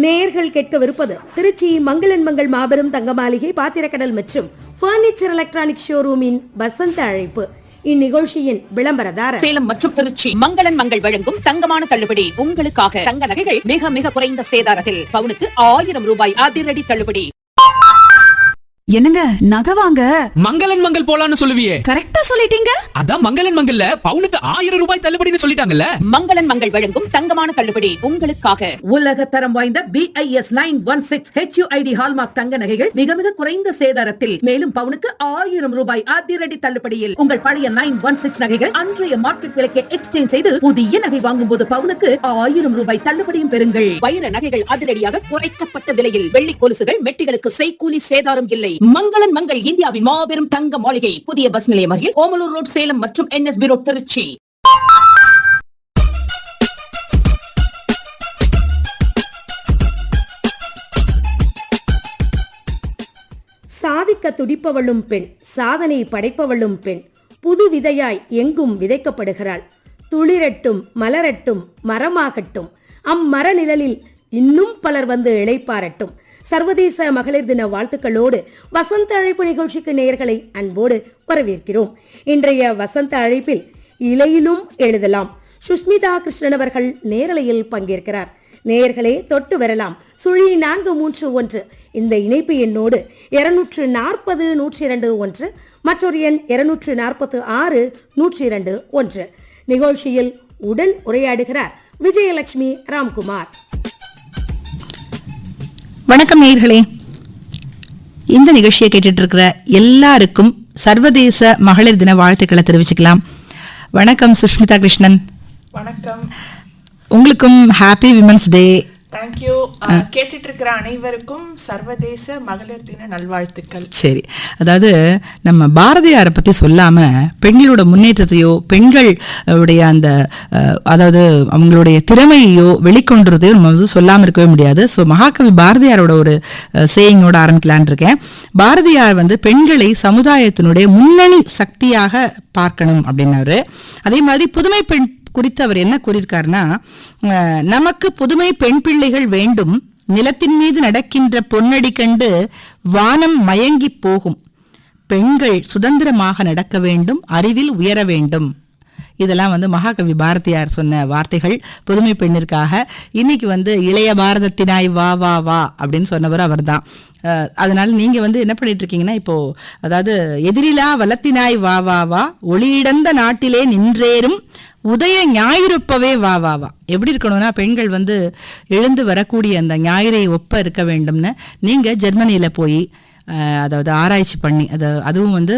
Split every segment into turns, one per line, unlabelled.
நேயர்கள் கேட்கவிருப்பது திருச்சி மங்களன் மங்கள் மாபெரும் தங்க மாளிகை பாத்திரக்கடல் மற்றும் பர்னிச்சர் எலக்ட்ரானிக் ஷோரூமின் வசந்த அழைப்பு. இந்நிகழ்ச்சியின் விளம்பரதாரர்
சேலம் மற்றும் திருச்சி மங்களன் மங்கள் வழங்கும் தங்கமான தள்ளுபடி. உங்களுக்காக தங்க நகைகள் மிக மிக குறைந்த சேதாரத்தில் பவுனுக்கு 1000 ரூபாய் அதிரடி தள்ளுபடி.
என்னங்க நகை வாங்க
மங்களன் மங்கள் போலான்னு சொல்லுவியே?
கரெக்டா சொல்லிட்டீங்க.
அதான் மங்களன் மங்கல்ல பவுனுக்கு 1000 ரூபாய் தள்ளுபடின்னு சொல்லிட்டாங்கல்ல.
மங்களன் மங்கள் வழங்கும் தங்கமான தள்ளுபடி உங்களுக்காக.
உலக தரம் வாய்ந்த BIS 916 HUID ஹால்மார்க் தங்க நகைகள் மிக மிக குறைந்த சேதாரத்தில் மேலும் பவுனுக்கு 1000 ரூபாய் அதிரடி தள்ளுபடியில் உங்கள் பழைய 916 நகைகள் அன்றைய மார்க்கெட் விலைக்கு எக்ஸ்சேஞ்ச் செய்து புதிய நகை வாங்கும் போது பவுனுக்கு 1000 ரூபாய் தள்ளுபடியும் பெறுங்கள்.
வைர நகைகள் அதிரடியாக குறைக்கப்பட்ட விலையில் வெள்ளி கொலுசுகள் மெட்டிகளுக்கு செய்கூலி சேதாரம் இல்லை. மங்களன் மங்கள் இந்தியாவின் மாபெரும் தங்க மாளிகை, புதிய பஸ் நிலையம் அருகில் ஓமலூர் ரோட், சேலம் மற்றும் NSB ரோட், திருச்சி.
சாதிக்க துடிப்பவளும் பெண், சாதனை படைப்பவளும் பெண், புது விதையாய் எங்கும் விதைக்கப்படுகிறாள். துளிரட்டும் மலரட்டும் மரமாகட்டும், அம்மர நிழலில் இன்னும் பலர் வந்து இளைப்பாரட்டும். சர்வதேச மகளிர் தின வாழ்த்துக்களோடு வசந்த அழைப்பு நிகழ்ச்சிக்கு நேயர்களை அன்போடு வரவேற்கிறோம். இன்றைய வசந்த அழைப்பில் இலையிலும் எழுதலாம் சுஷ்மிதா கிருஷ்ணன் அவர்கள் நேரலையில் பங்கேற்கிறார். நேயர்களே தொட்டு வரலாம் 0431 இந்த இணைப்பு எண்ணோடு 240 102 மற்றொரு எண் 246 102. நிகழ்ச்சியில் உடன் உரையாடுகிறார் விஜயலட்சுமி ராம்குமார்.
வணக்கம் நேயர்களே. இந்த நிகழ்ச்சியை கேட்டுட்டு இருக்கிற எல்லாருக்கும் சர்வதேச மகளிர் தின வாழ்த்துக்களை தெரிவிச்சுக்கலாம். வணக்கம் சுஷ்மிதா கிருஷ்ணன்.
வணக்கம்.
உங்களுக்கும் ஹாப்பி விமன்ஸ் டே.
தேங்க்யூ. கேட்டுட்டு இருக்கிற அனைவருக்கும் சர்வதேச மகளிர் தின நல்வாழ்த்துக்கள்.
சரி, அதாவது நம்ம பாரதியாரை பத்தி சொல்லாம பெண்களோட முன்னேற்றத்தையோ பெண்கள் உடைய அந்த அதாவது அவங்களுடைய திறமையோ வெளிக்கொண்டுறதையோ நம்ம வந்து சொல்லாம இருக்கவே முடியாது. ஸோ மகாகவி பாரதியாரோட ஒரு சேயிங்கோட ஆரம்பிக்கலான் இருக்கேன். பாரதியார் வந்து பெண்களை சமுதாயத்தினுடைய முன்னணி சக்தியாக பார்க்கணும் அப்படின்னாரு. அதே மாதிரி புதுமை பெண் குறித்து அவர் என்ன கூறியிருக்காருன்னா, நமக்கு புதுமை பெண் பிள்ளைகள் வேண்டும், நிலத்தின் மீது நடக்கின்ற பொன்னடி கண்டு வானம் மயங்கி போகும், பெண்கள் சுதந்திரமாக நடக்க வேண்டும், அறிவில் உயர வேண்டும். இதெல்லாம் வந்து மகாகவி பாரதியார் சொன்ன வார்த்தைகள் புதுமை பெண்ணிற்காக. இன்னைக்கு வந்து இளைய பாரதத்தினாய் வா வா வா அப்படின்னு சொன்னவர் அவர் தான். அதனால நீங்க வந்து என்ன பண்ணிட்டு இருக்கீங்கன்னா, இப்போ அதாவது எதிரிலா வலத்தினாய் வா வா வா, ஒளியிடந்த நாட்டிலே நின்றேறும் உதய ஞாயிறுப்பவே வா வா வா. எப்படி இருக்கணும்னா, பெண்கள் வந்து எழுந்து வரக்கூடிய அந்த ஞாயிறை ஒப்ப இருக்க வேண்டும்னு நீங்க ஜெர்மனியில போய் அதாவது ஆராய்ச்சி பண்ணி அதுவும் வந்து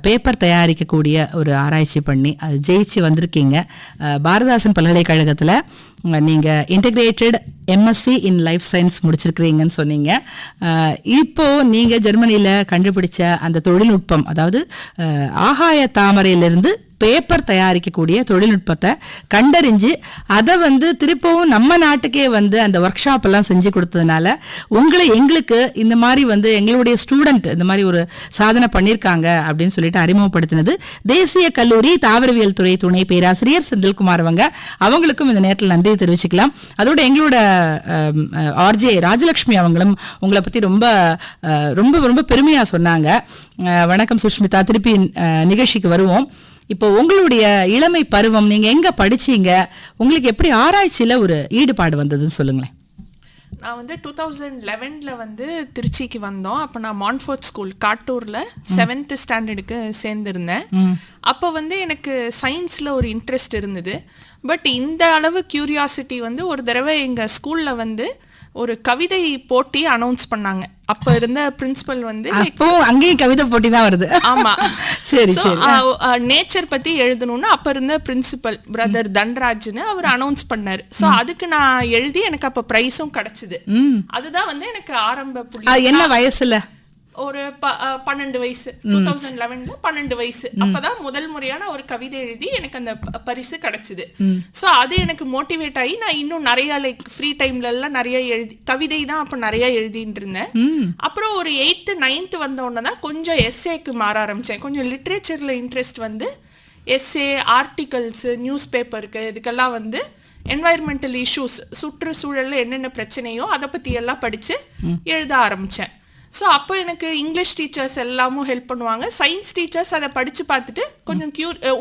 பேப்பர் தயாரிக்கக்கூடிய ஒரு ஆராய்ச்சி பண்ணி அது ஜெயிச்சு வந்திருக்கீங்க. பாரதாசன் பல்கலைக்கழகத்தில் நீங்கள் integrated MSc in life science முடிச்சிருக்கிறீங்கன்னு சொன்னீங்க. இப்போ நீங்கள் ஜெர்மனியில் கண்டுபிடிச்ச அந்த தொழில்நுட்பம், அதாவது ஆகாய தாமரையிலிருந்து பேப்பர் தயாரிக்கக்கூடிய தொழில்நுட்பத்தை கண்டறிஞ்சு அதை வந்து திருப்பவும் நம்ம நாட்டுக்கே வந்து அந்த ஒர்க் ஷாப் எல்லாம் செஞ்சு கொடுத்ததுனால உங்களை எங்களுக்கு இந்த மாதிரி வந்து எங்களுடைய ஸ்டூடெண்ட் இந்த மாதிரி ஒரு சாதனை பண்ணியிருக்காங்க அப்படின்னு சொல்லிட்டு அறிமுகப்படுத்தினது தேசிய கல்லூரி தாவரவியல் துறை துணை பேராசிரியர் செந்தில்குமார். அவங்களுக்கும் இந்த நேரத்தில் நன்றி தெரிவிச்சுக்கலாம். அதோட எங்களோட RJ ராஜலட்சுமி அவங்களும் உங்களை பத்தி ரொம்ப ரொம்ப ரொம்ப பெருமையா சொன்னாங்க. வணக்கம் சுஷ்மிதா. திருப்பி நிகழ்ச்சிக்கு வருவோம். இப்போ உங்களுடைய இளமை பருவம், நீங்க எங்க படிச்சீங்க, உங்களுக்கு எப்படி ஆராய்ச்சியில ஒரு ஈடுபாடு வந்ததுன்னு சொல்லுங்களேன்.
நான் வந்து 2011 வந்து திருச்சிக்கு வந்தோம். அப்போ நான் மான்ஃபோர்ட் ஸ்கூல் காட்டூரில் 7th ஸ்டாண்டர்டுக்கு சேர்ந்துருந்தேன். அப்போ வந்து எனக்கு சயின்ஸில் ஒரு இன்ட்ரெஸ்ட் இருந்தது. பட் இந்த அளவு கியூரியாசிட்டி வந்து ஒரு தடவை எங்கள் ஸ்கூலில் வந்து ஒரு கவிதை போட்டி அனௌன்ஸ் பண்ணாங்க. அப்ப இருந்த பிரின்சிபல் வந்து
அங்கேயும் கவிதை போட்டி தான் வருது.
ஆமா,
சரி.
நேச்சர் பத்தி எழுதணும்னு அப்ப இருந்த பிரின்சிபல் பிரதர் தன்ராஜ்னு அவர் அனௌன்ஸ் பண்ணாரு. சோ அதுக்கு நான் எழுதி எனக்கு அப்ப பிரைஸும் கிடைச்சது. அதுதான் வந்து எனக்கு ஆரம்ப புள்ளி.
என்ன வயசுல?
ஒரு 12 வயசு. 2011 12 வயசு. அப்பதான் முதல் முறையான ஒரு கவிதை எழுதி எனக்கு அந்த பரிசு கிடைச்சது. சோ அது எனக்கு மோட்டிவேட் ஆகி நான் இன்னும் நிறைய லைக் ஃப்ரீ டைம்ல எல்லாம் நிறைய எழுதி கவிதை தான் அப்ப நிறைய எழுதிட்டு இருந்தேன். அப்புறம் ஒரு 8th 9th வந்த உடனே தான் கொஞ்சம் எஸ்ஏக்கு மாற ஆரம்பிச்சேன். கொஞ்சம் லிட்ரேச்சர்ல இன்ட்ரெஸ்ட் வந்து எஸ்ஏ, ஆர்டிகல்ஸ், நியூஸ் பேப்பருக்கு இதுக்கெல்லாம் வந்து என்வாயர்மெண்டல் இஷ்யூஸ், சுற்றுச்சூழல்ல என்னென்ன பிரச்சனையோ அதை பத்தி எல்லாம் படிச்சு எழுத ஆரம்பிச்சேன். ஸோ அப்போ எனக்கு இங்கிலீஷ் டீச்சர்ஸ் எல்லாமும் ஹெல்ப் பண்ணுவாங்க. சயின்ஸ் டீச்சர்ஸ் அதை படிச்சு பார்த்துட்டு கொஞ்சம்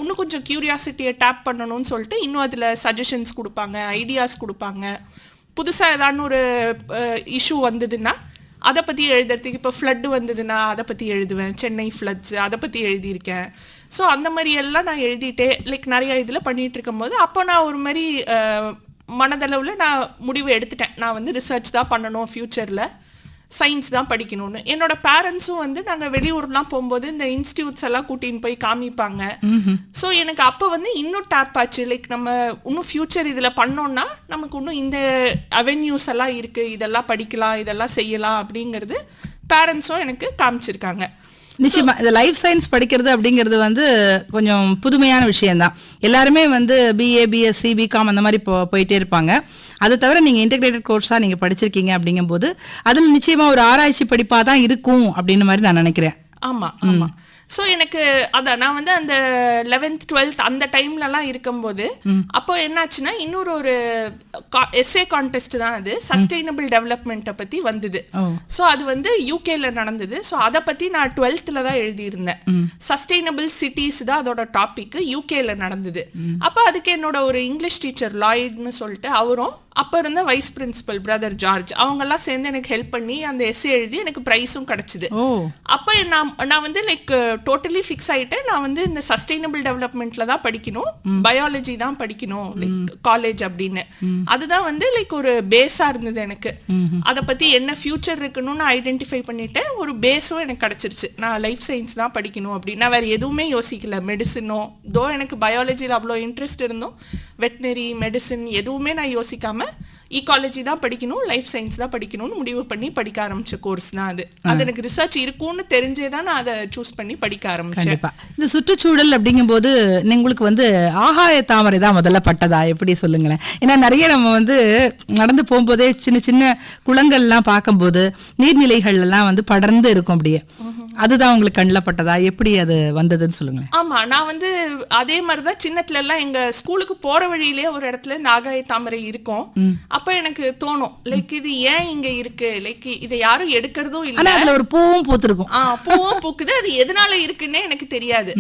இன்னும் கொஞ்சம் கியூரியாசிட்டியை டேப் பண்ணணும்னு சொல்லிட்டு இன்னும் அதில் சஜஷன்ஸ் கொடுப்பாங்க, ஐடியாஸ் கொடுப்பாங்க. புதுசாக ஏதான்னு ஒரு இஷ்யூ வந்ததுன்னா அதை பற்றி எழுதுறதுக்கு, இப்போ ஃப்ளட்டு வந்ததுன்னா அதை பற்றி எழுதுவேன். சென்னை ஃப்ளட்ஸ் அதை பற்றி எழுதியிருக்கேன். ஸோ அந்த மாதிரி எல்லாம் நான் எழுதிட்டே நிறைய இதில் பண்ணிகிட்டு இருக்கும்போது அப்போ நான் ஒரு மாதிரி மனதளவில் நான் முடிவு எடுத்துட்டேன். நான் ரிசர்ச் தான் பண்ணணும், ஃப்யூச்சரில் சயின்ஸ் தான் படிக்கணும்னு. என்னோட பேரண்ட்ஸும் நாங்கள் வெளியூர்லாம் போகும்போது இந்த இன்ஸ்டியூட்ஸ் எல்லாம் கூட்டின்னு போய் காமிப்பாங்க. ஸோ எனக்கு அப்போ இன்னும் டேப் ஆச்சு. நம்ம இன்னும் ஃபியூச்சர் இதில் பண்ணோம்னா நமக்கு இன்னும் இந்த அவென்யூஸ் எல்லாம் இருக்குது, இதெல்லாம் படிக்கலாம், இதெல்லாம் செய்யலாம் அப்படிங்கிறது பேரண்ட்ஸும் எனக்கு காமிச்சிருக்காங்க.
நிச்சயமா இந்த லைஃப் சயின்ஸ் படிக்கிறது அப்படிங்கிறது கொஞ்சம் புதுமையான விஷயம்தான். எல்லாருமே பிஏ, பிஎஸ்சி, பிகாம் அந்த மாதிரி போயிட்டே இருப்பாங்க. அதை தவிர நீங்க இன்டெகிரேட்டட் கோர்ஸா நீங்க படிச்சிருக்கீங்க அப்படிங்கும்போது அதில் நிச்சயமா ஒரு ஆராய்ச்சி படிப்பா தான் இருக்கும் அப்படின்னு மாதிரி நான் நினைக்கிறேன்.
ஆமா ஆமா. ஸோ எனக்கு அதான் நான் அந்த 11th 12th அந்த டைம்லலாம் இருக்கும்போது அப்போ என்னாச்சுன்னா இன்னொரு ஒரு எஸ்ஏ கான்டெஸ்ட் தான், அது சஸ்டைனபிள் டெவலப்மெண்ட்டை பற்றி வந்தது. ஸோ அது யூகேல நடந்தது. ஸோ அதை பற்றி நான் 12th தான் எழுதியிருந்தேன். சஸ்டைனபிள் சிட்டிஸ் தான் அதோட டாபிக், யூகேல நடந்தது. அப்போ அதுக்கு என்னோட ஒரு இங்கிலீஷ் டீச்சர் லாய்ட்னு சொல்லிட்டு அவரும் அப்போ இருந்த வைஸ் பிரின்சிபல் பிரதர் ஜார்ஜ் அவங்கெல்லாம் சேர்ந்து எனக்கு ஹெல்ப் பண்ணி அந்த எஸ்ஏ எழுதி எனக்கு ப்ரைஸும் கிடைச்சிது. அப்போ நான் டோட்டலி ஃபிக்ஸ் ஆயிட்டேன். நான் இந்த சஸ்டைனபிள் டெவலப்மெண்ட்ல தான் படிக்கணும், பயாலஜி தான் படிக்கணும் காலேஜ் அப்படின்னு. அதுதான் ஒரு பேஸா இருந்தது எனக்கு. அதை பத்தி என்ன ஃபியூச்சர் இருக்குன்னு ஐடென்டிஃபை பண்ணிட்டேன். ஒரு பேஸும் எனக்கு கிடைச்சிருச்சு. நான் லைஃப் சயின்ஸ் தான் படிக்கணும் அப்படின்னு. நான் வேற எதுவுமே யோசிக்கல. மெடிசினோ தோ எனக்கு பயாலஜியில் அவ்வளோ இன்ட்ரெஸ்ட் இருந்தோம், வெட்டினரி மெடிசின் எதுவுமே நான் யோசிக்காம ஈகாலஜி தான் படிக்கணும், லைஃப் சயின்ஸ் தான் படிக்கணும்னு முடிவு பண்ணி படிக்க ஆரம்பிச்ச கோர்ஸ் தான் அது. அது எனக்கு ரிசர்ச் இருக்கும்னு தெரிஞ்சே தான் நான் அதை சூஸ் பண்ணி படிக்க ஆரம்பிச்சேன்.
இந்த சுற்றுச்சூழல் அப்படிங்கும்போது உங்களுக்கு ஆகாய தாமரை தான் முதல்ல பட்டதா, எப்படி சொல்லுங்களேன்? ஏன்னா நிறைய நம்ம நடந்து போகும்போதே சின்ன சின்ன குளங்கள்லாம் பார்க்கும்போது நீர்நிலைகள் எல்லாம் படர்ந்து இருக்கும், அப்படியே அதுதான் உங்களுக்கு கண்ணில் பட்டதா, எப்படி அது வந்ததுன்னு சொல்லுங்க.
ஆமா, நான் அதே மாதிரிதான் சின்னத்துல எல்லாம் எங்க ஸ்கூலுக்கு போற வழியிலே ஒரு இடத்துல இந்த ஆகாய தாமரை இருக்கும். அப்ப எனக்கு தோணும் இது ஏன் இங்க இருக்கு, இதை யாரும் எடுக்கிறதும் இல்ல,
அதுல ஒரு பூவும் பூத்திருக்கும்.
பூவும் பூக்குது, அது எதனால இருக்குன்னே எனக்கு தெரியாது.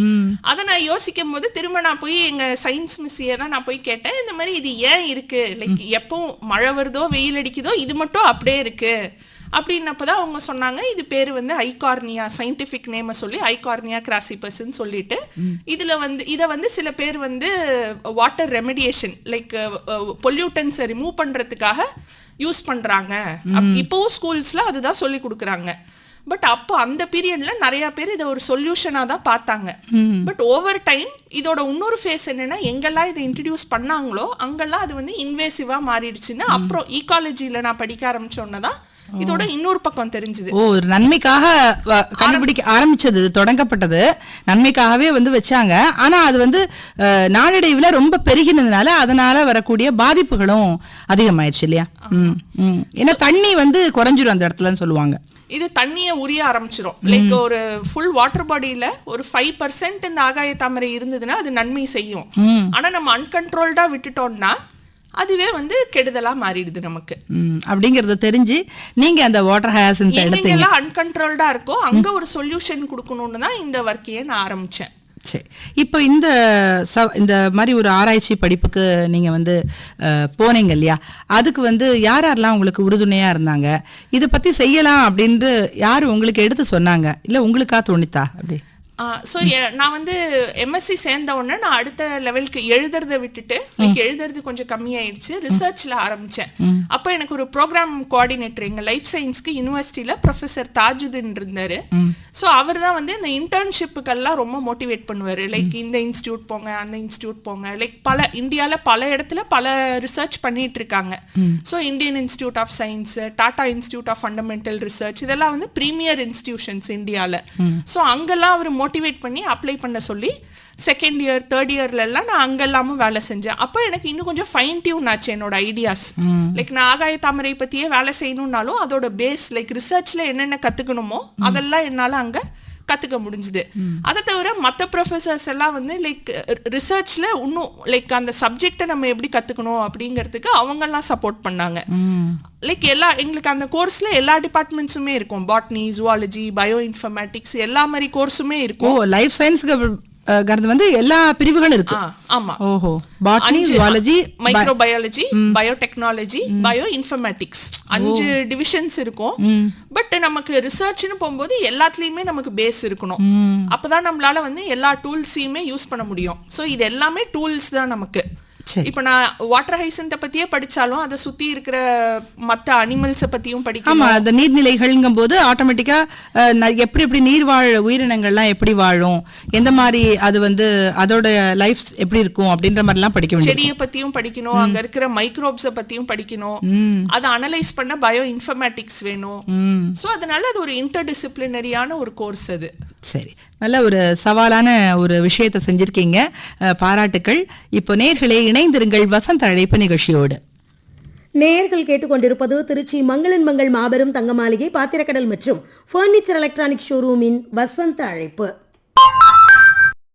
அதை நான் யோசிக்கும் போது திரும்ப நான் போய் எங்க சயின்ஸ் மிஸ்ஸியே தான் நான் போய் கேட்டேன். இந்த மாதிரி இது ஏன் இருக்கு, எப்போ மழை வருதோ வெயில் அடிக்குதோ இது மட்டும் அப்படியே இருக்கு அப்படின்னப்பதான் அவங்க சொன்னாங்க இது பேரு ஐகார்னியா, சயின்டிபிக் நேம சொல்லி ஐகார்னியா கிராசிபஸ்ன்னு சொல்லிட்டு இதுல இதை சில பேர் வாட்டர் ரெமிடியேஷன் பொல்யூட்டன்ஸை ரிமூவ் பண்றதுக்காக யூஸ் பண்றாங்க. இப்போவும் ஸ்கூல்ஸ்ல அதுதான் சொல்லி கொடுக்குறாங்க. பட் அப்போ அந்த பீரியட்ல நிறைய பேர் இதை ஒரு சொல்யூஷனா தான் பார்த்தாங்க. பட் ஓவர் டைம் இதோட இன்னொரு ஃபேஸ் என்னன்னா, எங்கெல்லாம் இதை இன்ட்ரடியூஸ் பண்ணாங்களோ அங்கெல்லாம் அது இன்வேசிவா மாறிடுச்சுன்னு அப்புறம் ஈகாலஜில நான் படிக்க ஆரம்பிச்சோன்னதான் இதோட இன்னொரு பக்கம் தெரிஞ்சது.
ஒரு நன்மைக்காக கண்டுபிடிக்க ஆரம்பிச்சது, தொடங்கப்பட்டது நன்மைக்காகவே வச்சாங்க. ஆனா அது நாளடைவுல ரொம்ப பெருகினதுனால அதனால வரக்கூடிய பாதிப்புகளும் அதிகமாயிடுச்சு இல்லையா? ஏன்னா தண்ணி குறைஞ்சிரும் அந்த இடத்துலன்னு சொல்லுவாங்க.
இது தண்ணியை உரிய ஆரம்பிச்சிடும். ஒரு ஃபுல் வாட்டர் பாடியில ஒரு 5% இந்த ஆகாய தாமரை இருந்ததுன்னா அது நன்மை செய்யும். ஆனா நம்ம அன்கண்ட்ரோல்டா விட்டுட்டோம்னா அதுவே கெடுதலா மாறிடுது நமக்கு.
அப்படிங்கறத தெரிஞ்சு நீங்க அந்த வாட்டர் ஹயாசின்த் எடுத்தீங்க.
எல்லாம் அன்கண்ட்ரோல்டா இருக்கோ அங்க ஒரு சொல்யூஷன் கொடுக்கணும்னு தான் இந்த வர்க்கையை நான் ஆரம்பிச்சேன்.
சரி, இப்போ இந்த மாதிரி ஒரு ஆராய்ச்சி படிப்புக்கு நீங்க போனீங்க இல்லையா, அதுக்கு யாரெல்லாம் உங்களுக்கு உறுதுணையா இருந்தாங்க? இதை பத்தி செய்யலாம் அப்படின்னு யாரு உங்களுக்கு எடுத்து சொன்னாங்க, இல்ல உங்களுக்கா தோணித்தா? அப்படி
ஸோ நான் எம்எஸ்சி சேர்ந்த உடனே நான் அடுத்த லெவலுக்கு எழுதுறதை விட்டுட்டு எழுதுறது கொஞ்சம் கம்மியாயிடுச்சு, ரிசர்ச்ல ஆரம்பிச்சேன். அப்போ எனக்கு ஒரு ப்ரோக்ராம் கோஆர்டினேட்டர் எங்க லைஃப் சயின்ஸ்க்கு யூனிவர்சிட்டியில ப்ரொஃபசர் தாஜுதீன் இருந்தாரு. ஸோ அவர் தான் இந்த இன்டர்ன்ஷிப்புக்கெல்லாம் ரொம்ப மோட்டிவேட் பண்ணுவாரு. இந்த இன்ஸ்டியூட் போங்க, அந்த இன்ஸ்டியூட் போங்க. இந்தியால பல இடத்துல பல ரிசர்ச் பண்ணிட்டு இருக்காங்க. So Indian institute of science, Tata institute of fundamental research, இதெல்லாம் பிரீமியர் இன்ஸ்டிடியூஷன்ஸ் இந்தியால. ஸோ அங்கெல்லாம் அவர் மோட்டிவேட் பண்ணி அப்ளை பண்ண சொல்லி செகண்ட் இயர் தேர்ட் இயர்ல எல்லாம் நான் அங்கெல்லாமும் வேலை செஞ்சேன். அப்போ எனக்கு இன்னும் கொஞ்சம் ஃபைன் டியூன் ஆச்சு என்னோட ஐடியாஸ். நான் ஆகாய தாமரை பத்தியே வேலை செய்யணும்னாலும் அதோட பேஸ் ரிசர்ச்ல என்னென்ன கத்துக்கணுமோ அதெல்லாம் என்னால அங்க கத்துக்க முடிஞ்சுது. அதை தவிர மற்ற ப்ரொஃபசர்ஸ் எல்லாம் வந்து லைக் ரிசர்ச்ல இன்னும் லைக் அந்த சப்ஜெக்டை நம்ம எப்படி கத்துக்கணும் அப்படிங்கிறதுக்கு அவங்கெல்லாம் சப்போர்ட் பண்ணாங்க. லைக் எங்களுக்கு அந்த கோர்ஸ்ல எல்லா டிபார்ட்மெண்ட்ஸுமே இருக்கும். பாட்னி, ஜுவாலஜி, பயோ இன்ஃபர்மேட்டிக்ஸ் எல்லா மாதிரி கோர்ஸுமே இருக்கும்.
லைஃப் சயின்ஸ்க்கு வந்து எல்லா பிரிவுகளும் இருக்கு.
ஆமா.
ஓஹோ. Botany, zoology,
microbiology, biotechnology, bio informatics 5 divisions இருக்கும். பட் நமக்கு ரிசர்ச்னு போகும்போது எல்லாத்துலயுமே நமக்கு பேஸ் இருக்கணும். அப்பதான் நம்மளால வந்து எல்லா டூல்ஸையுமே யூஸ் பண்ண முடியும். சோ இது எல்லாமே டூல்ஸ் தான் நமக்கு. இப்ப நான் வாட்டர் ஹைசன்ட பத்தியே படிச்சாலும் அதை சுத்தி இருக்கிற மத்த அனிமல்ஸ பத்தியும் படிக்கணும்.
ஆமா, அந்த நீர்நிலைகள்ங்கும் போது ஆட்டோமேட்டிக்கா எப்படி நீர்வாழ் உயிரினங்கள்லாம் எப்படி வாழும், எந்த மாதிரி அது வந்து அதோட லைஃப் எப்படி இருக்கும் அப்படின்ற மாதிரி எல்லாம் படிக்க வேண்டியது.
செடியை பத்தியும் படிக்கணும், அங்க இருக்கிற மைக்ரோப்ஸ பத்தியும் படிக்கணும். அதை அனலைஸ் பண்ண பயோ இன்ஃபர்மேட்டிக்ஸ் வேணும். சோ அதனால அது ஒரு இன்டர்டிசிப்ளினரியான ஒரு கோர்ஸ் அது.
சரி, நல்ல ஒரு சவாலான ஒரு விஷயத்தை செஞ்சிருக்கீங்க, பாராட்டுக்கள். இப்போ நேயர்களே இணைந்திருங்கள் வசந்த அழைப்பு நிகழ்ச்சியோடு.
நேயர்கள் கேட்டுக்கொண்டிருப்பது திருச்சி மங்களன் மங்கள் மாபெரும் தங்க மாளிகை, பாத்திரக்கடல் மற்றும் பர்னிச்சர் எலக்ட்ரானிக் ஷோரூமின் வசந்த அழைப்பு.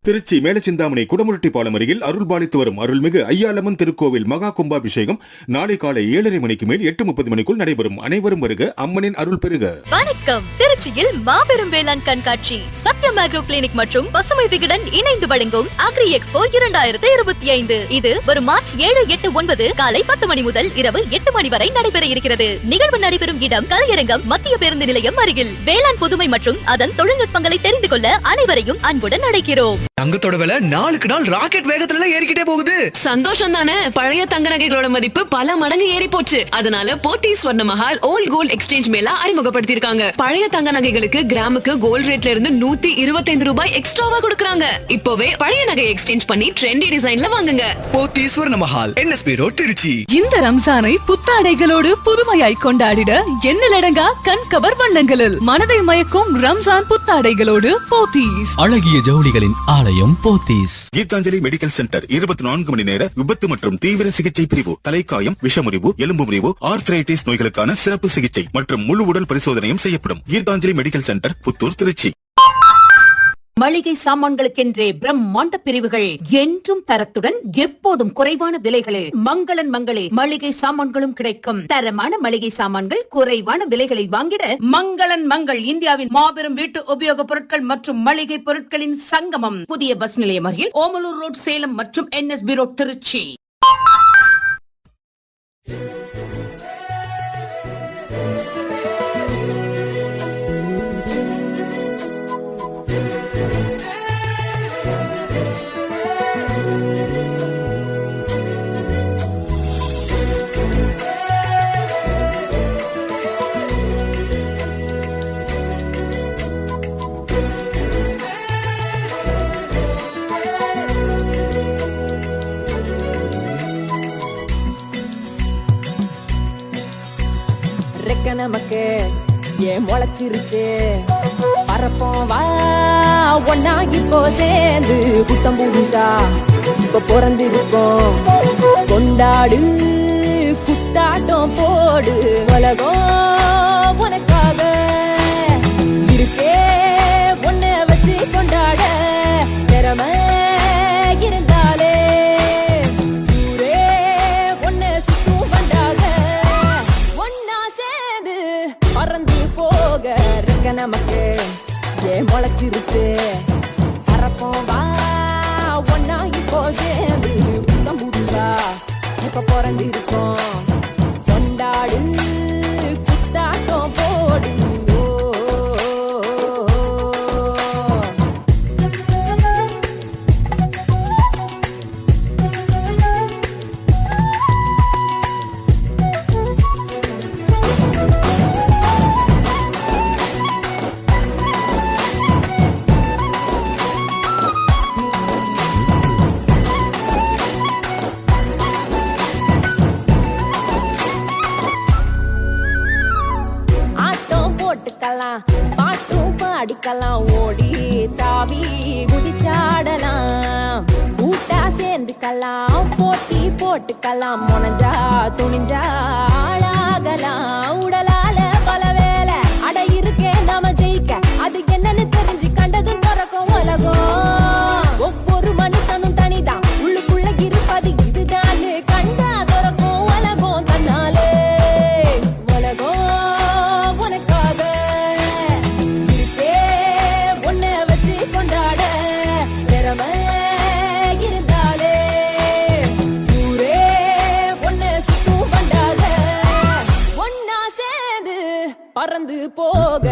திருச்சி மேலச்சிந்தாமணி குடமுருட்டி பாலம் அருகில் அருள்பாலித்து வரும் அருள்மிகு ஐயாலம்மன் திருக்கோவில் மகா கும்பாபிஷேகம் நாளை காலை 7:30 மணிக்கு மேல் 8:30 மணிக்குள் நடைபெறும். அனைவரும் வருக, அம்மனின் அருள் பெறுக.
வணக்கம். திருச்சியில் மாபெரும் வேளாண் கண்காட்சி சத்யம் அக்ரோ கிளினிக் மற்றும் பசுமை விகடன் இணைந்து வழங்கும் அக்ரி எக்ஸ்போ 2025. இது வரும் மார்ச் 7, 8, 9 காலை 10 மணி முதல் இரவு 8 மணி வரை நடைபெற இருக்கிறது. நிகழ்வு நடைபெறும் இடம் கலையரங்கம், மத்திய பேருந்து நிலையம் அருகில். வேளாண் புதுமை மற்றும் அதன் தொழில்நுட்பங்களை தெரிந்து கொள்ள அனைவரையும் அன்புடன் அழைக்கிறோம்.
தங்கத்தோட விலை நாளுக்கு நாள் ராக்கெட் வேகத்துல ஏறிக்கிட்டே போகுது.
சந்தோஷம் தானே. பழைய தங்க நகைகளோட மதிப்பு பல மடங்கு ஏறி போச்சு. அதனால Pothys Swarna Mahal old gold exchange mela அறிமுகப்படுத்திருக்காங்க. பழைய தங்க நகைகளுக்கு கிராமுக்கு கோல்ட் ரேட்ல இருந்து 125 ரூபாய் எக்ஸ்ட்ராவா கொடுக்கறாங்க. இப்போவே பழைய நகை எக்ஸ்சேஞ்ச் பண்ணி ட்ரெண்டி டிசைன்ல வாங்குங்க.
Pothys Swarna Mahal, NSB road, Trichy.
இந்த ரம்ஜானை புத்தாடைகளோடு புதுமையாய் கொண்டாடிட எண்ணிலடங்கா கண்கவர் வண்ணங்களில் மனதை மயக்கும் ரம்ஜான் புத்தாடைகளோடு போத்தீஸ்.
அழகிய ஜவுளிகளின் ஆலயம் போத்தீஸ்.
கீதாஞ்சலி மெடிக்கல் சென்டர் 24 மணி நேர விபத்து மற்றும் தீவிர சிகிச்சை பிரிவு. தலைக்காயம், விஷமுறிவு, எலும்பு முறிவு, ஆர்த்ரைட்டிஸ் நோய்களுக்கான சிறப்பு சிகிச்சை மற்றும் முழு உடல் பரிசோதனையும் செய்யப்படும். Geetanjali medical centre, Puthur, Trichy.
மளிகை சாமான்களுக்கென்றே பிரம்மாண்ட பிரிவுகள், என்றும் தரத்துடன் எப்போதும் குறைவான விலைகளில். மங்களன் மங்களே மளிகை சாமான்களும் கிடைக்கும். தரமான மளிகை சாமான்கள் குறைவான விலைகளை வாங்கிட மங்களன் மங்கள் இந்தியாவின் மாபெரும் வீட்டு உபயோக பொருட்கள் மற்றும் மளிகை பொருட்களின் சங்கமம். புதிய பஸ் நிலையம் அருகில் ஓமலூர் ரோட், சேலம் மற்றும் NSB ரோட், திருச்சி.
நமக்கு ஏன் முளைச்சிருச்சு, பரப்போம் வா ஒன்னாகி போ சேர்ந்து. புத்தம் புதுசா இப்ப பிறந்திருக்கோம், கொண்டாடு குத்தாட்டம் போடு. உலகம் உனக்காக இருக்கே, ஒன்ன வச்சு கொண்டாட. திறமை இருந்தாலே ஊரே ஒன்ன சுத்தும் பண்டாக. ஒன்னா சேர்ந்து பறந்து போக இருக்க நமக்கு ஏன் முளைச்சிருச்சு, பறப்போம் வா ஒன்னா இப்போ சேர்ந்து. புத்தம் புதுசா இப்ப பிறந்து இருக்கோம், கொண்டாடு குத்தாட்டம் போடு. பாட்டும் பாடிக்கலாம், ஓடி தாவி குதிச்சாடலாம். கூட்டா சேர்ந்துக்கலாம், போட்டி போட்டுக்கலாம். முனைஞ்சா துணிஞ்சா ஆளாகலாம். உடலால பல வேலை அட இருக்கே நாம ஜெயிக்க, அது என்னன்னு தெரிஞ்சுக்க. பறந்து போக.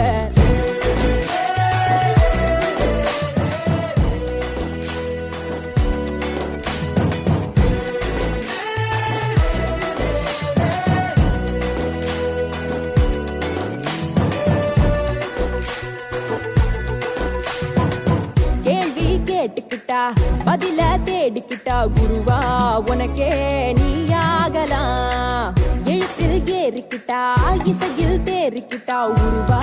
கேள்வி கேட்டுக்கிட்டா பதில தேடிக்கிட்டா குருவா உனக்கே நீயாகலாம். எழுத்தில் ஏறிக்கிட்டா இசையில் தேறிக்கிட்டா உருவா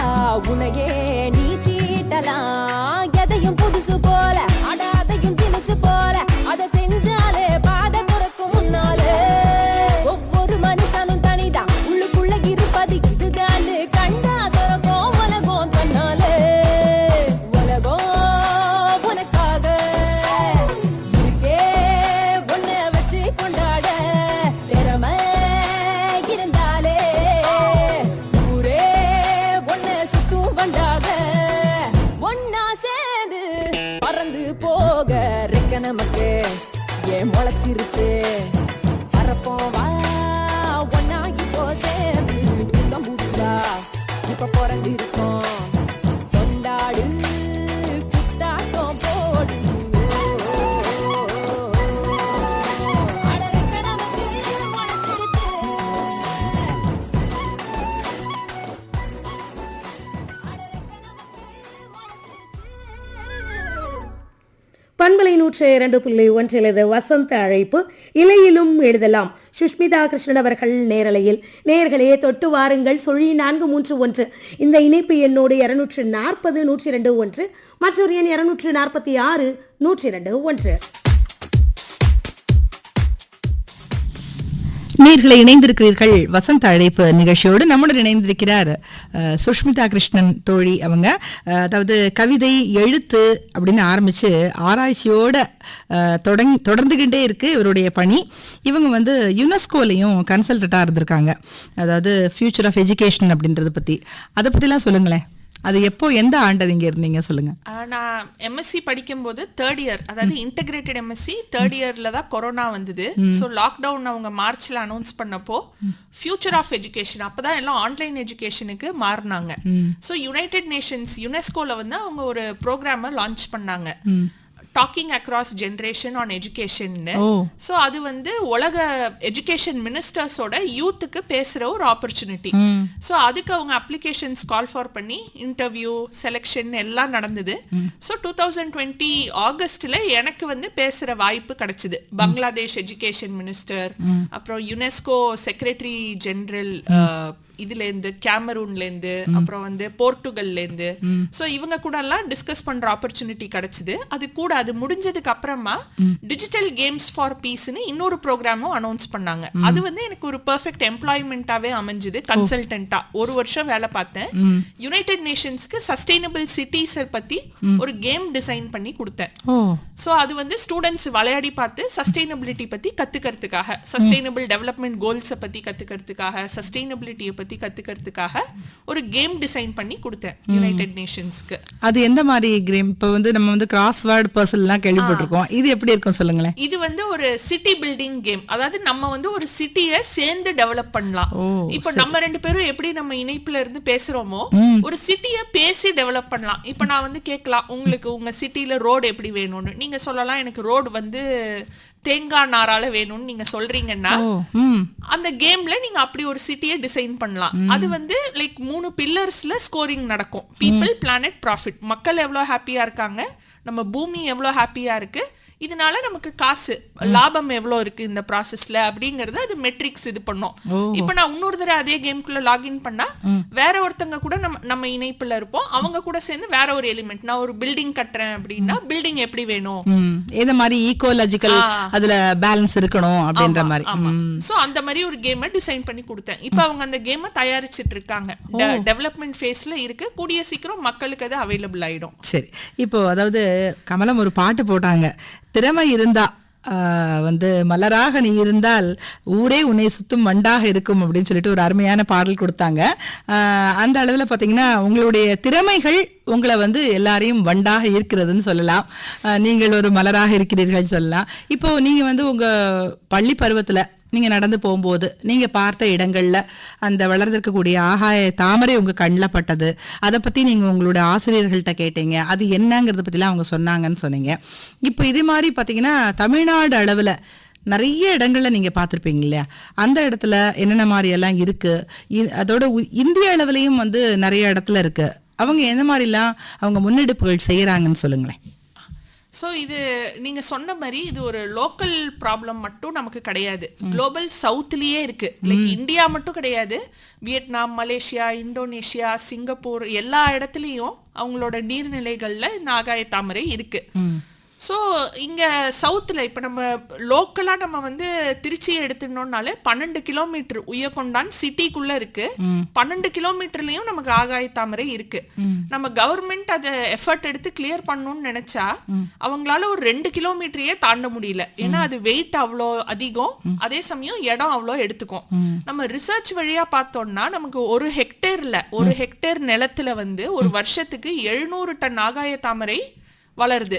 உனையே நீ தீட்டலாம். எதையும் புதுசு போல அடாதையும் தினசு போல அதை செஞ்சாலே பாதை துறக்கும் முன்னாலே. ஒவ்வொரு மனுஷனும் தனிதான் உள்ளுக்குள்ள இருப்பது இதுதான் கண்டா துறக்கும் உலகம் தன்னாலே. உலகம் உனக்காக இருக்கே ஒன்ன வச்சு கொண்டாட. திறமை இருந்தாலே ஊரே ஒன்ன சுத்தும் வண்டாக. ஒன்னா சேர்ந்து பறந்து போக ரெக்க நமக்கு ஏன் முளைச்சிருச்சு. பறப்போம் வா ஒன்னா இப்போ சேர்ந்து புத்தம் புதுசா இப்ப பிறந்து இருக்கோம். கொண்டாடு குத்தாட்டம் போடு. அட ரெக்க நமக்கு முளைச்சிருச்சு.
பண்பலை 102.1 வசந்த அழைப்பு இலையிலும் எழுதலாம். சுஷ்மிதா கிருஷ்ணன் அவர்கள் நேரலையில். நேயர்களே தொட்டு வாருங்கள். சுழி 431 இந்த இணைப்பு எண்ணோடு 240 102.1 மற்றொரு எண் 246 102.1.
நேர்களை இணைந்திருக்கிறீர்கள் வசந்த அழைப்பு நிகழ்ச்சியோடு. நம்முடன் இணைந்திருக்கிறார் சுஷ்மிதா கிருஷ்ணன் தோழி. அவங்க அதாவது கவிதை எழுத்து அப்படின்னு ஆரம்பிச்சு ஆராய்ச்சியோட தொடர்ந்துகிட்டே இருக்கு இவருடைய பணி. இவங்க வந்து யுனெஸ்கோலையும் கன்சல்டண்டா இருந்திருக்காங்க. அதாவது ஃபியூச்சர் ஆஃப் எஜுகேஷன் அப்படின்றத பத்தி அதை பத்திலாம் சொல்லுங்களேன். அது எப்போ எந்த ஆண்டு நீங்க இருந்தீங்க சொல்லுங்க.
நான் எம்எஸ்சி படிக்கும்போது 3rd இயர், அதாவது இன்டகிரேட்டட் எம்எஸ்சி 3rd இயர்ல தான் கொரோனா வந்தது. ஸோ லாக்டவுன் அவங்க மார்ச்ல அனௌன்ஸ் பண்ணப்போ ஃபியூச்சர் ஆஃப் எஜுகேஷன் அப்பதான் எல்லாம் ஆன்லைன் எஜுகேஷனுக்கு மாறினாங்க. ஸோ யுனைடெட் நேஷன்ஸ் யுனெஸ்கோல வந்து அவங்க ஒரு ப்ரோக்ராமை லான்ச் பண்ணாங்க, talking across generation on education. So அது வந்து உலக எஜுகேஷன் மினிஸ்டர்ஸோட யூத்துக்கு பேசுற ஒரு ஆப்பர்ச்சுனிட்டி. ஸோ அதுக்கு அவங்க அப்ளிகேஷன்ஸ் கால் ஃபார் பண்ணி இன்டர்வியூ செலெக்ஷன் எல்லாம் நடந்தது. ஸோ 2020 ஆகஸ்ட்ல எனக்கு வந்து பேசுற வாய்ப்பு கிடைச்சது. பங்களாதேஷ் எஜுகேஷன் மினிஸ்டர், அப்புறம் யுனெஸ்கோ செக்ரட்டரி ஜெனரல் இதுல இருந்து, கேமரூன்ல இருந்து, அப்புறம் வந்து போர்ட்டுகல்ல இருந்து, சோ இவங்க கூட எல்லாம் டிஸ்கஸ் பண்ற ஆப்பர்ச்சுனிட்டி கிடைச்சது. அது கூட அது முடிஞ்சதுக்கு அப்புறமா டிஜிட்டல் கேம்ஸ் ஃபார் பீஸ்னு இன்னொரு ப்ரோக்ராமும் அனௌன்ஸ் பண்ணாங்க. அது வந்து எனக்கு ஒரு பெர்ஃபெக்ட் எம்ப்ளாய்மெண்டாவே அமைஞ்சது. கன்சல்டன்டா ஒரு வருஷம் வேலை பார்த்தேன். யுனைடெட் நேஷன்ஸ்க்கு சஸ்டைனபிள் சிட்டிஸ் பத்தி ஒரு கேம் டிசைன் பண்ணி கொடுத்தேன். சோ அது வந்து ஸ்டூடெண்ட்ஸ் விளையாடி பார்த்து சஸ்டைனபிலிட்டி பத்தி கத்துக்கிறதுக்காக, சஸ்டைனபிள் டெவலப்மெண்ட் கோல்ஸை பத்தி கத்துக்கிறதுக்காக, சஸ்டைனபிலிட்டியை பத்தி கத்துக்கிறதுக்காக ஒரு கேம் டிசைன் பண்ணி கொடுத்தேன் யுனைடெட் நேஷன்ஸ்க்கு.
அது எந்த மாதிரி கேம்? இப்போ வந்து நம்ம வந்து கிராஸ்வேர்ட் பசில்லாம் கேள்விப்பட்டிருக்கோம். இது எப்படி இருக்கும் சொல்லுங்களேன்.
இது வந்து ஒரு சிட்டி பில்டிங் கேம். அதாவது நம்ம வந்து ஒரு சிட்டியை சேர்ந்து டெவலப் பண்ணலாம். இப்போ நம்ம ரெண்டு பேரும் எப்படி நம்ம இணைப்புல இருந்து பேசுறோமோ ஒரு சிட்டியை பேசி டெவலப் பண்ணலாம். இப்போ நான் வந்து கேட்கலாம், உங்களுக்கு உங்க சிட்டில ரோடு எப்படி வேணும்னு. நீங்க சொல்லலாம், எனக்கு ரோடு வந்து தேங்காய் நாரால வேணும்னு நீங்க சொல்றீங்கன்னா அந்த கேம்ல நீங்க அப்படி ஒரு சிட்டியை டிசைன் பண்ணலாம். அது வந்து லைக் 3 பில்லர்ஸ்ல ஸ்கோரிங் நடக்கும். People, planet, profit. மக்கள் எவ்வளவு ஹாப்பியா இருக்காங்க, நம்ம பூமி எவ்வளவு ஹாப்பியா இருக்கு, இதனால நமக்கு காசு லாபம் எவ்வளவு இருக்கு இந்த ப்ராசஸ்ல அப்படிங்கறது அது மெட்ரிக்ஸ் இது பண்ணோம். இப்ப நான் இன்னொரு தடவை அதே கேம்குள்ள லாகின் பண்ணா வேற ஒருத்தங்க கூட நம்ம இணைப்புல இருப்போம். அவங்க கூட சேர்ந்து வேற ஒரு எலிமெண்ட், நான் ஒரு பில்டிங் கட்டுறேன் அப்படின்னா பில்டிங் எப்படி வேணும்,
இந்த மாதிரி ஈகோலாஜிக்கல் அதுல பேலன்ஸ் இருக்கணும் அப்படின்ற மாதிரி.
சோ அந்த மாதிரி ஒரு கேமை டிசைன் பண்ணி கொடுத்தேன். இப்ப அவங்க அந்த கேமை தயாரிச்சிட்டு இருக்காங்க. டெவலப்மெண்ட் ஃபேஸ்ல இருக்கு. கூடிய சீக்கிரம் மக்களுக்கு அது அவைலபிள் ஆயிடும்.
சரி, இப்போ அதாவது கமலம் ஒரு பாட்டு போட்டாங்க, திறமை இருந்தா வந்து மலராக நீ இருந்தால் ஊரே உன்னை சுத்தும் வண்டாக இருக்கும் அப்படின்னு சொல்லிட்டு ஒரு அருமையான பாடல் கொடுத்தாங்க. அந்த அளவில் பார்த்தீங்கன்னா உங்களுடைய திறமைகள் உங்களை வந்து எல்லாரையும் வண்டாக இருக்கிறதுன்னு சொல்லலாம். நீங்கள் ஒரு மலராக இருக்கிறீர்கள் சொல்லலாம். இப்போ நீங்கள் வந்து உங்கள் பள்ளி பருவத்தில் நீங்க நடந்து போகும்போது நீங்க பார்த்த இடங்கள்ல அந்த வளர்ந்திருக்கக்கூடிய ஆகாய தாமரை உங்க கண்ணில் பட்டது, அதை பத்தி நீங்க உங்களுடைய ஆசிரியர்கள்ட்ட கேட்டீங்க, அது என்னங்கிறத பத்திலாம் அவங்க சொன்னாங்கன்னு சொன்னீங்க. இப்போ இது மாதிரி பாத்தீங்கன்னா தமிழ்நாடு அளவுல நிறைய இடங்கள்ல நீங்க பார்த்திருப்பீங்க இல்லையா, அந்த இடத்துல என்னென்ன மாதிரி எல்லாம் இருக்கு, அதோட இந்திய அளவுலயும் வந்து நிறைய இடத்துல இருக்கு, அவங்க என்ன மாதிரிலாம் அவங்க முன்னெடுப்புகள் செய்யறாங்கன்னு சொல்லுங்களேன்.
ஸோ இது நீங்க சொன்ன மாதிரி இது ஒரு லோக்கல் ப்ராப்ளம் மட்டும் நமக்கு கிடையாது, குளோபல் சவுத்லயே இருக்கு. லைக் இந்தியா மட்டும் கிடையாது, வியட்நாம், மலேசியா, இந்தோனேஷியா, சிங்கப்பூர் எல்லா இடத்துலயும் அவங்களோட நீர்நிலைகள்ல இந்த ஆகாய தாமரை இருக்கு. ஸோ இங்கே சவுத்தில் இப்போ நம்ம லோக்கலாக நம்ம வந்து திருச்சியை எடுத்துனோம்னாலே 12 கிலோமீட்டர் உயர்கொண்டான் சிட்டிக்குள்ளே இருக்கு. 12 கிலோமீட்டர்லையும் நமக்கு ஆகாய தாமரை இருக்கு. நம்ம கவர்மெண்ட் அதை எஃபர்ட் எடுத்து கிளியர் பண்ணணும்னு நினைச்சா அவங்களால ஒரு 2 கிலோமீட்டரையே தாண்ட முடியல. ஏன்னா அது வெயிட் அவ்வளோ அதிகம், அதே சமயம் இடம் அவ்வளோ எடுத்துக்கும். நம்ம ரிசர்ச் வழியா பார்த்தோம்னா நமக்கு ஒரு ஹெக்டேர் நிலத்துல வந்து ஒரு வருஷத்துக்கு 700 டன் ஆகாய தாமரை வளருது.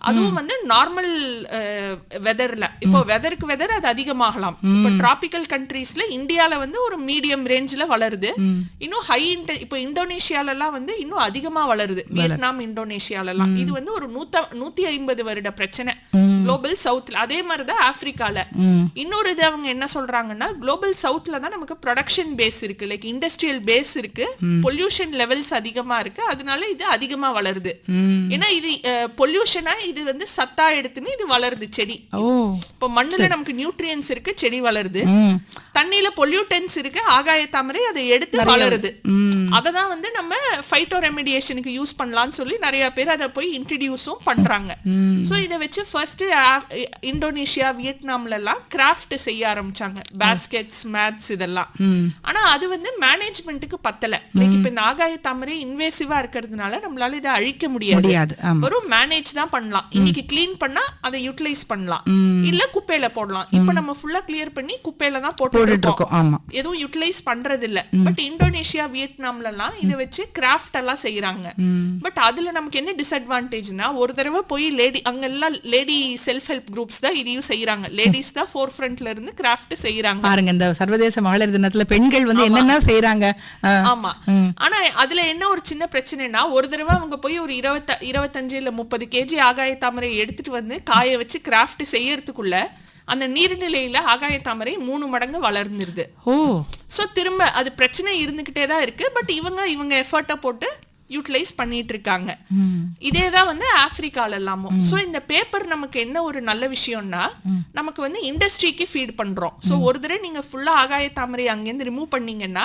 அதுவும் வந்து நார்மல் வெதர்ல. இப்போ வெதருக்கு வெதர் அது அதிகமாகலாம். இப்போ டிராபிக்கல் கண்ட்ரீஸ்ல இந்தியால வந்து ஒரு மீடியம் ரேஞ்சில வளருது. இன்னும் ஹை இப்போ இந்தோனேஷியால எல்லாம் வந்து இன்னும் அதிகமா வளருது. வியட்நாம், இந்தோனேஷியால எல்லாம் இது வந்து ஒரு 150 வருட பிரச்சனை குளோபல் சவுத்ல. அதே மாதிரிதான் ஆப்பிரிக்கால. இன்னொரு இது அவங்க என்ன சொல்றாங்கன்னா, குளோபல் சவுத்ல தான் நமக்கு ப்ரொடக்ஷன் பேஸ் இருக்கு, லைக் இண்டஸ்ட்ரியல் பேஸ் இருக்கு, பொல்யூஷன் லெவல்ஸ் அதிகமா இருக்கு, அதனால இது அதிகமா வளருது. ஏன்னா இது பொல்யூஷனா இது வந்து சத்தா எடுத்துன்னு இது வளருது செடி. இப்போ மண்ணுல நமக்கு நியூட்ரியன்ஸ் இருக்கு, செடி வளருது. தண்ணியில பொல்யூட்டன்ஸ் இருக்கு, ஆகாய தாமரை அதை எடுத்து வளருது. அததான் வந்து நம்ம ஃபைட்டோ ரெமிடியேஷனுக்கு யூஸ் பண்ணலாம்னு சொல்லி நிறைய பேர் அதை போய் இன்ட்ரடியூஸும் பண்றாங்க. சோ இதை வச்சு ஃபர்ஸ்ட் இந்தோனேஷியா, வியட்நாம்ல எல்லாம் கிராஃப்ட் செய்ய ஆரம்பிச்சாங்க, பாஸ்கெட்ஸ், மேட்ஸ் இதெல்லாம். ஆனா அது வந்து மேனேஜ்மெண்ட்டுக்கு பத்தல. லைக் இப்ப இந்த ஆகாய தாமரை இன்வேசிவா இருக்கிறதுனால நம்மளால இதை அழிக்க முடியாது. ஒரு மேனேஜ் தான் பண்ணலாம். இன்னைக்கு கிளீன் பண்ணா அதை யூட்டிலைஸ் பண்ணலாம், இல்ல குப்பையில போடலாம். இப்ப நம்ம ஃபுல்லா கிளியர் பண்ணி குப்பையில தான் போட்டு இருக்கோம், எதுவும் யூட்டிலைஸ் பண்றது இல்ல. பட் இந்தோனேஷியா, வியட்நாம்ல எல்லாம் இதை வச்சு கிராஃப்ட் எல்லாம் செய்யறாங்க. பட் அதுல நமக்கு என்ன டிஸ்அட்வான்டேஜ்னா, ஒரு தடவை போய் அங்க எல்லாம் லேடி செல்ஃப் ஹெல்ப் குரூப்ஸ் தான் இதையும் செய்யறாங்க. லேடிஸ் தான் ஃபோர் ஃப்ரண்ட்ல இருந்து கிராஃப்ட் செய்யறாங்க.
பாருங்க, இந்த சர்வதேச மகளிர் தினத்துல பெண்கள் வந்து என்னென்ன செய்யறாங்க.
ஆமா, ஆனா அதுல என்ன ஒரு சின்ன பிரச்சனைனா, ஒரு தடவை அவங்க போய் ஒரு 25 இல்ல 30 கேஜி ஆகாய தாமரை எடுத்துட்டு வந்து காய வச்சு கிராஃப்ட் செய்யறதுக்குள்ள அந்த நீர்நிலையில ஆகாய தாமரை 3 மடங்கு வளர்ந்துருது. சோ திரும்ப அது பிரச்சனை இருந்துகிட்டே தான் இருக்கு. பட் இவங்க எஃபர்ட்டை போட்டு யூட்டிலைஸ் பண்ணிட்டு இருக்காங்க. இதேதான் வந்து ஆப்பிரிக்கால எல்லாமும். சோ இந்த பேப்பர் நமக்கு என்ன ஒரு நல்ல விஷயம்னா, நமக்கு வந்து இண்டஸ்ட்ரிக்கு ஃபீட் பண்றோம். சோ ஒரு தடவை நீங்க ஃபுல்லா ஆகாய தாமரை அங்கிருந்து ரிமூவ் பண்ணீங்கன்னா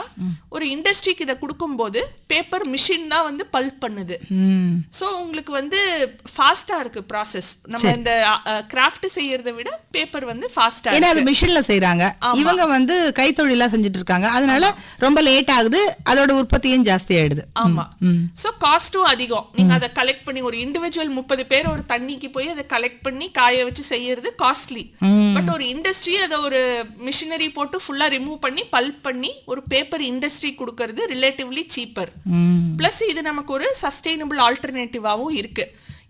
ஒரு இண்டஸ்ட்ரிக்கு இதை கொடுக்கும்போது பேப்பர் மிஷின் தான் வந்து பல்ப் பண்ணுது. சோ உங்களுக்கு வந்து ஃபாஸ்டா இருக்கு ப்ராசஸ். நம்ம இந்த கிராஃப்ட் செய்யறதை விட பேப்பர் வந்து ஃபாஸ்டா இருக்கு.
அது மிஷின்ல செய்யறாங்க, இவங்க வந்து கைத்தொழிலா செஞ்சுட்டு இருக்காங்க, அதனால ரொம்ப லேட் ஆகுது, அதோட உற்பத்தியும் ஜாஸ்தி ஆயிடுது.
ஆமா, சோ காஸ்டும் அதிகம். நீங்க அதை கலெக்ட் பண்ணி ஒரு இண்டிவிஜுவல் 30 பேர் ஒரு தண்ணிக்கு போய் அதை கலெக்ட் பண்ணி காய வச்சு செய்யறது காஸ்ட்லி. பட் ஒரு இண்டஸ்ட்ரி அதை ஒரு மிஷினரி போட்டு ஃபுல்லா ரிமூவ் பண்ணி பல்ப் பண்ணி ஒரு பேப்பர் இண்டஸ்ட்ரி கொடுக்கறது ரிலேட்டிவ்லி சீப்பர். பிளஸ் இது நமக்கு ஒரு சஸ்டைனபிள் ஆல்டர்னேட்டிவாவும் இருக்கு.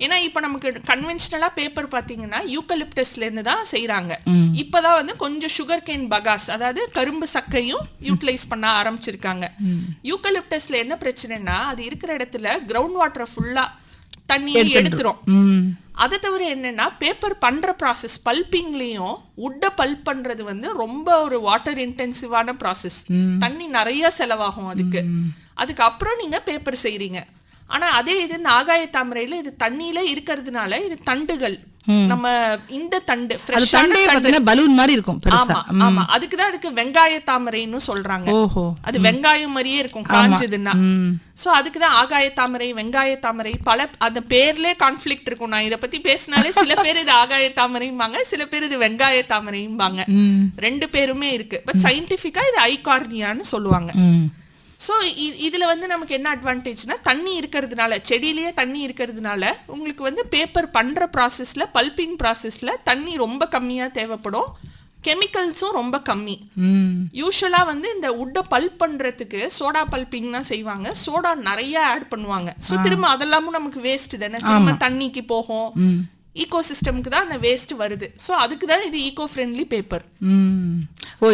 ஏன்னா இப்ப நமக்கு கன்வென்ஷனலா பேப்பர் பாத்தீங்கன்னா யூக்கலிப்டஸ்ல இருந்து தான் செய்யறாங்க. இப்பதான் வந்து கொஞ்சம் சுகர் கேன் பகாஸ், அதாவது கரும்பு சக்கையும் யூட்டிலைஸ் பண்ண ஆரம்பிச்சிருக்காங்க. யூக்கலிப்டஸ்ல என்ன பிரச்சனைனா, அது இருக்கிற இடத்துல கிரவுண்ட் வாட்டரை ஃபுல்லா தண்ணியை எடுத்துரும். அதை தவிர என்னன்னா, பேப்பர் பண்ற ப்ராசஸ் பல்பிங்லயும் உட்டை பல்ப் பண்றது வந்து ரொம்ப ஒரு வாட்டர் இன்டென்சிவான ப்ராசஸ். தண்ணி நிறைய செலவாகும் அதுக்கு அப்புறம் நீங்க பேப்பர் செய்றீங்க. ஆனா அதே இது இந்த ஆகாய தாமரையில இது தண்ணியில இருக்கிறதுனால இது தண்டுகள், நம்ம இந்த தண்டு
பலூன் மாதிரி இருக்கும்.
ஆமா, அதுக்குதான் அதுக்கு வெங்காய தாமரைன்னு சொல்றாங்க. அது வெங்காயம் மாதிரியே இருக்கும் காஞ்சதுன்னா. சோ அதுக்குதான் ஆகாய தாமரை, வெங்காய தாமரை. பல அந்த பேர்லயே கான்ஃபிளிக்ட் இருக்கும். நான் இதை பத்தி பேசினாலே சில பேர் இது ஆகாய தாமரைம்பாங்க, சில பேர் இது வெங்காய தாமரைம்பாங்க. 2 பேருமே இருக்கு. பட் சயின்டிபிக்கா இது ஐகார்னியான்னு சொல்லுவாங்க. சோ இதுல வந்து நமக்கு என்ன அட்வான்டேஜ்னா, தண்ணி இருக்கிறதுனால, செடியிலேயே தண்ணி இருக்கிறதுனால உங்களுக்கு வந்து பேப்பர் பண்ற ப்ராசஸ்ல, பல்பிங் ப்ராசஸ்ல தண்ணி ரொம்ப கம்மியா தேவைப்படும், கெமிக்கல்ஸும் ரொம்ப கம்மி. யூசுவலா வந்து இந்த உட்டை பல்ப் பண்றதுக்கு சோடா பல்பிங் தான் செய்வாங்க. சோடா நிறைய ஆட் பண்ணுவாங்க. சோ திரும்ப அதெல்லாமும் நமக்கு வேஸ்ட் தானே, திரும்ப தண்ணிக்கு போகும். ஈகோ சிஸ்டம்க்கு தான் அந்த வேஸ்ட் வருது. ஸோ அதுக்கு தான் இது ஈகோ ஃப்ரெண்ட்லி பேப்பர்.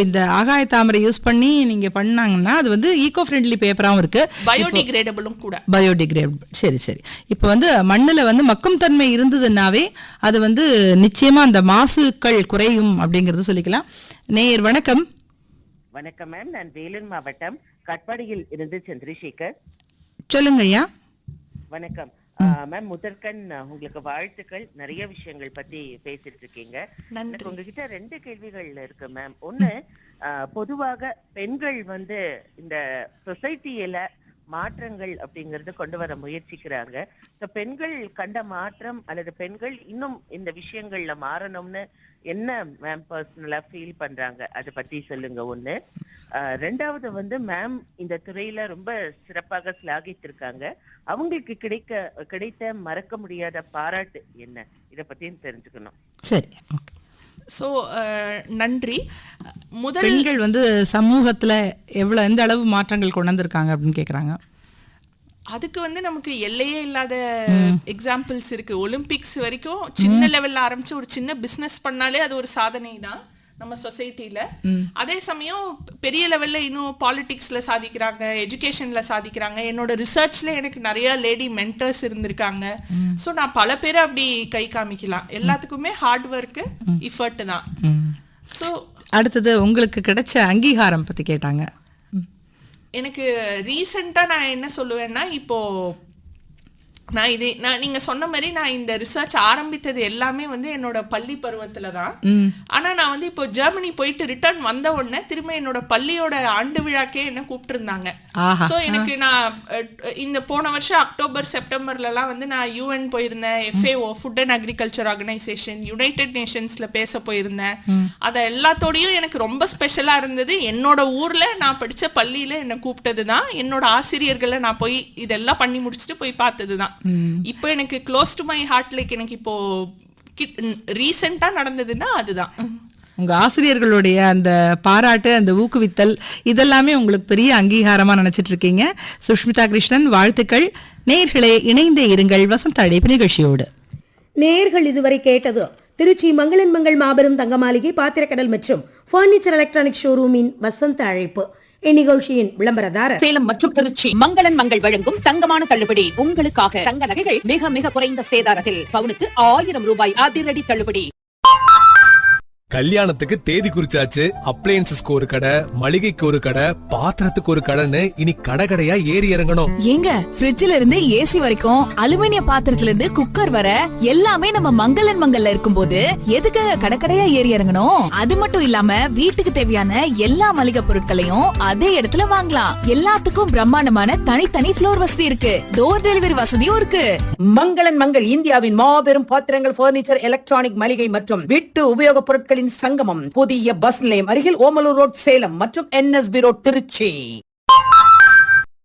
இந்த ஆகாய தாமரை யூஸ் பண்ணி நீங்க பண்ணாங்கன்னா அது வந்து ஈகோ ஃப்ரெண்ட்லி பேப்பராகவும் இருக்கு,
பயோடிகிரேடபிளும் கூட.
பயோடிகிரேடபிள். சரி சரி. இப்போ வந்து மண்ணில் வந்து மக்கும் தன்மை இருந்ததுன்னாவே அது வந்து நிச்சயமா அந்த மாசுக்கள் குறையும் அப்படிங்கறது சொல்லிக்கலாம். நேயர் வணக்கம்.
வணக்கம் மேம், நான் வேலூர் மாவட்டம் கட்பாடியில் இருந்து சந்திரசேகர்.
சொல்லுங்க ஐயா.
வணக்கம் மேம். முதற்கண் உங்களுக்கு வாழ்த்துக்கள். நிறைய விஷயங்கள் பத்தி பேசிட்டு இருக்கீங்க. உங்ககிட்ட 2 கேள்விகள் இருக்கு மேம். ஒண்ணு, பொதுவாக பெண்கள் வந்து இந்த சொசைட்டியில மாற்றங்கள் அப்படிங்கறது கொண்டு வர முயற்சிக்கிறாங்க. பெண்கள் கண்ட மாற்றம் அல்லது பெண்கள் இன்னும் இந்த விஷயங்கள்ல மாறணும்னு என்ன மேம் பர்சனலா ஃபீல் பண்றாங்க, அதை பத்தி சொல்லுங்க. ஒண்ணு. 2வது வந்து மேம் இந்த துறையில ரொம்ப சிறப்பாக சிலாகித்திருக்காங்க. அவங்களுக்கு கிடைத்த மறக்க முடியாத பாராட்டு என்ன, இத பத்தியும் தெரிஞ்சுக்கணும்.
சரி.
ஸோ நன்றி. முதல்
பெண்கள் வந்து சமூகத்துல எந்த அளவு மாற்றங்கள் கொண்டு வந்திருக்காங்க அப்படின்னு கேக்குறாங்க.
அதுக்கு வந்து நமக்கு எல்லையே இல்லாத எக்ஸாம்பிள்ஸ் இருக்கு. ஒலிம்பிக்ஸ் வரைக்கும் சின்ன லெவல்ல ஆரம்பிச்சு ஒரு சின்ன பிசினஸ் பண்ணாலே அது ஒரு சாதனை தான் நம்ம சொசைட்டில. அதே சமயம் பெரிய லெவல்ல இன்னும் பாலிடிக்ஸ்ல சாதிக்கிறாங்க, எஜுகேஷன்ல சாதிக்கிறாங்க. என்னோட ரிசர்ச்ல எனக்கு நிறைய லேடி மென்டர்ஸ் இருந்திருக்காங்க. ஸோ நான் பல பேரை அப்படி கை காமிக்கலாம். எல்லாத்துக்குமே ஹார்ட் ஒர்க், எஃபர்ட் தான். ஸோ
அடுத்தது உங்களுக்கு கிடைச்ச அங்கீகாரம் பத்தி கேட்டாங்க.
எனக்கு ரீசெண்டா நான் என்ன சொல்லுவேன்னா, இப்போ நான் நீங்க சொன்ன மாதிரி நான் இந்த ரிசர்ச் ஆரம்பித்தது எல்லாமே வந்து என்னோட பள்ளி பருவத்துல தான். ஆனா நான் வந்து இப்போ ஜெர்மனி போயிட்டு ரிட்டர்ன் வந்த உடனே திரும்ப என்னோட பள்ளியோட ஆண்டு விழாக்கே என்ன கூப்பிட்டு இருந்தாங்க. சோ எனக்கு நான் இந்த போன வருஷம் அக்டோபர் செப்டம்பர்ல எல்லாம் வந்து நான் UN போயிருந்தேன், FAO food and agriculture organisation, united நேஷன்ஸ்ல பேச போயிருந்தேன். அத எல்லாத்தோடையும் எனக்கு ரொம்ப ஸ்பெஷலா இருந்தது என்னோட ஊர்ல நான் படிச்ச பள்ளியில என்ன கூப்பிட்டதுதான். என்னோட ஆசிரியர்களை நான் போய் இதெல்லாம் பண்ணி முடிச்சுட்டு போய் பார்த்ததுதான். இப்போ எனக்கு close to my heart. Like எனக்கு இப்போ ரீசெண்டா நடந்ததுன்னா அதுதான்.
உங்க ஆசிரியர்களுடைய அந்த பாராட்டு, அந்த ஊக்குவித்தல், இதெல்லாமே உங்களுக்கு பெரிய அங்கீகாரமா நினைச்சிட்டு இருக்கீங்க. சுஷ்மிதா கிருஷ்ணன், வாழ்த்துக்கள். நேயர்களே, இணைந்தே இருங்கள் வசந்த அழைப்பு நிகழ்ச்சியோடு.
நேயர்கள் இதுவரை கேட்டது திருச்சி மங்களன் மங்கள் மாபெரும் தங்க மாளிகை, பாத்திரக்கடல் மற்றும் பர்னிச்சர் எலக்ட்ரானிக் ஷோரூமின் வசந்த அழைப்பு. இந்நிகழ்ச்சியின் விளம்பரதாரர்
சேலம் மற்றும் திருச்சி மங்களன் மங்கள் வழங்கும் தங்கமான தள்ளுபடி உங்களுக்காக. தங்க நகைகள் மிக மிக குறைந்த சேதாரத்தில் பவுனுக்கு 1000 ரூபாய் அதிரடி தள்ளுபடி.
கல்யாணத்துக்கு தேதி குறிச்சாச்சு. அப்ளையன்சஸ்க்கு ஒரு கடை, மளிகைக்கு ஒரு கடை, பாத்திரத்துக்கு ஒரு கடைன்னு இனி கடை கடையா ஏறி இறங்கணும்.
ஏங்க, ஃப்ரிட்ஜ்ல இருந்து ஏசி வரைக்கும், அலுமினிய பாத்திரத்துல இருந்து குக்கர் வர எல்லாமே நம்ம மங்களன் மங்கல்ல இருக்கும்போது எதுக்கு கடை கடையா ஏறி இறங்கணும்? அது மட்டும் இல்லாம வீட்டுக்கு தேவையான எல்லா மளிகை பொருட்களையும் அதே இடத்துல வாங்கலாம். எல்லாத்துக்கும் பிரம்மாண்டமான தனித்தனி ஃப்ளோர் வசதி இருக்கு. டோர் டெலிவரி வசதியும் இருக்கு.
மங்களன் மங்கள் இந்தியாவின் மாபெரும் பாத்திரங்கள், பர்னிச்சர், எலக்ட்ரானிக், மளிகை மற்றும் வீட்டு உபயோகப் பொருட்களின் சங்கமம். புதிய பஸ் நிலையம் அருகில் ஓமலூர் ரோட் சேலம் மற்றும் NSB ரோட் திருச்சி.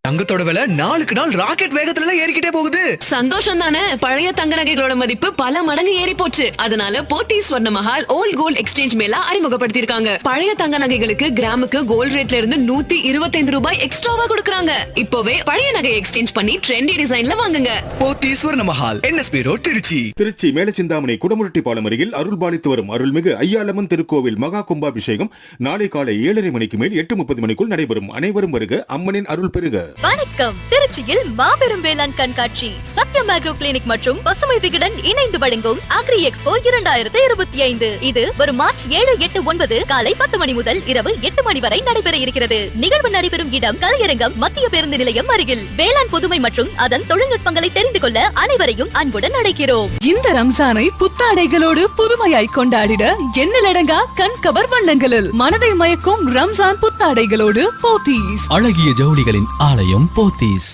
தங்கத்தோட விலை நாளுக்கு நாள் ராக்கெட் வேகத்துல ஏறிக்கிட்டே போகுது.
சந்தோஷம் தானே. பழைய தங்க நகைகளோட மதிப்பு பல மடங்கு ஏறி போச்சு. அதனால Pothi Swarna Mahal old gold exchange mela அறிமுகப்படுத்திருக்காங்க. பழைய தங்க நகைகளுக்கு கிராமுக்கு கோல்ட் ரேட்ல இருந்து 125 ரூபாய் எக்ஸ்ட்ராவா கொடுக்கறாங்க. இப்போவே பழைய நகை எக்ஸ்சேஞ்ச் பண்ணி ட்ரெண்டி டிசைன்ல வாங்குங்க.
போத்தி ஸ்வர்ண மஹால், NSB ரோட் திருச்சி.
திருச்சி மேலச்சிந்தாமணி குடமுருட்டி பாலம் அருகில் அருள்பாலித்து வரும் அருள்மிகு ஐயாலம்மன் திருக்கோவில் மகா கும்பாபிஷேகம் நாளை காலை 7:30 மணிக்கு மேல் 8:30 மணிக்குள் நடைபெறும். அனைவரும் வருக, அம்மனின் அருள் பெறுக.
வணக்கம். திருச்சியில் மாபெரும் வேளாண் கண்காட்சி, சத்யம் அக்ரோ கிளினிக் மற்றும் பசுமை விகடன் இணைந்து வழங்கும் அக்ரி எக்ஸ்போ 2025. இது வரும் மார்ச் 7, 8, 9 காலை 10 மணி முதல் இரவு 8 மணி வரை நடைபெற இருக்கிறது. நிகழ்வு நடைபெறும் இடம் கலையரங்கம், மத்திய பேருந்து நிலையம் அருகில். வேளாண் புதுமை மற்றும் அதன் தொழில்நுட்பங்களை தெரிந்து கொள்ள அனைவரையும் அன்புடன் அழைக்கிறோம்.
இந்த ரம்ஜானை புத்தாடைகளோடு புதுமையாய் கொண்டாடிட எண்ணிலடங்கா கண்கவர் வண்ணங்களில் மனதை மயக்கும் ரம்ஜான் புத்தாடைகளோடு போத்தீஸ்.
அழகிய ஜவுளிகளின் ஆலயம் போத்தீஸ்.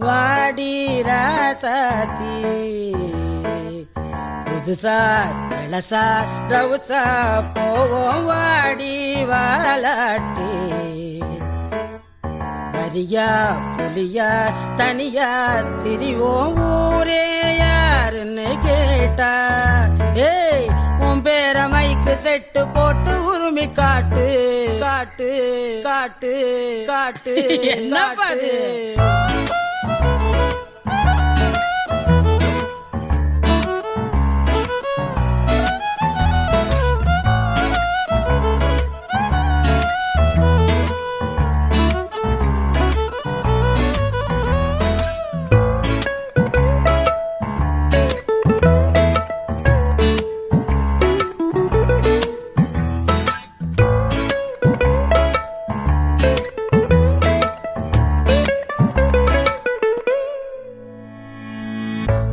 வாடி ராசாத்தி புதுசா இளசா ரவுசா போவோம் வாடி வாலாட்டி. வரியா புலியா தனியா திரிவோம் ஊரே யாருன்னு கேட்டா, ஏய் உன் பேரமை மைக்கு செட்டு போட்டு உரிமை காட்டு காட்டு காட்டு காட்டு என்ன பாது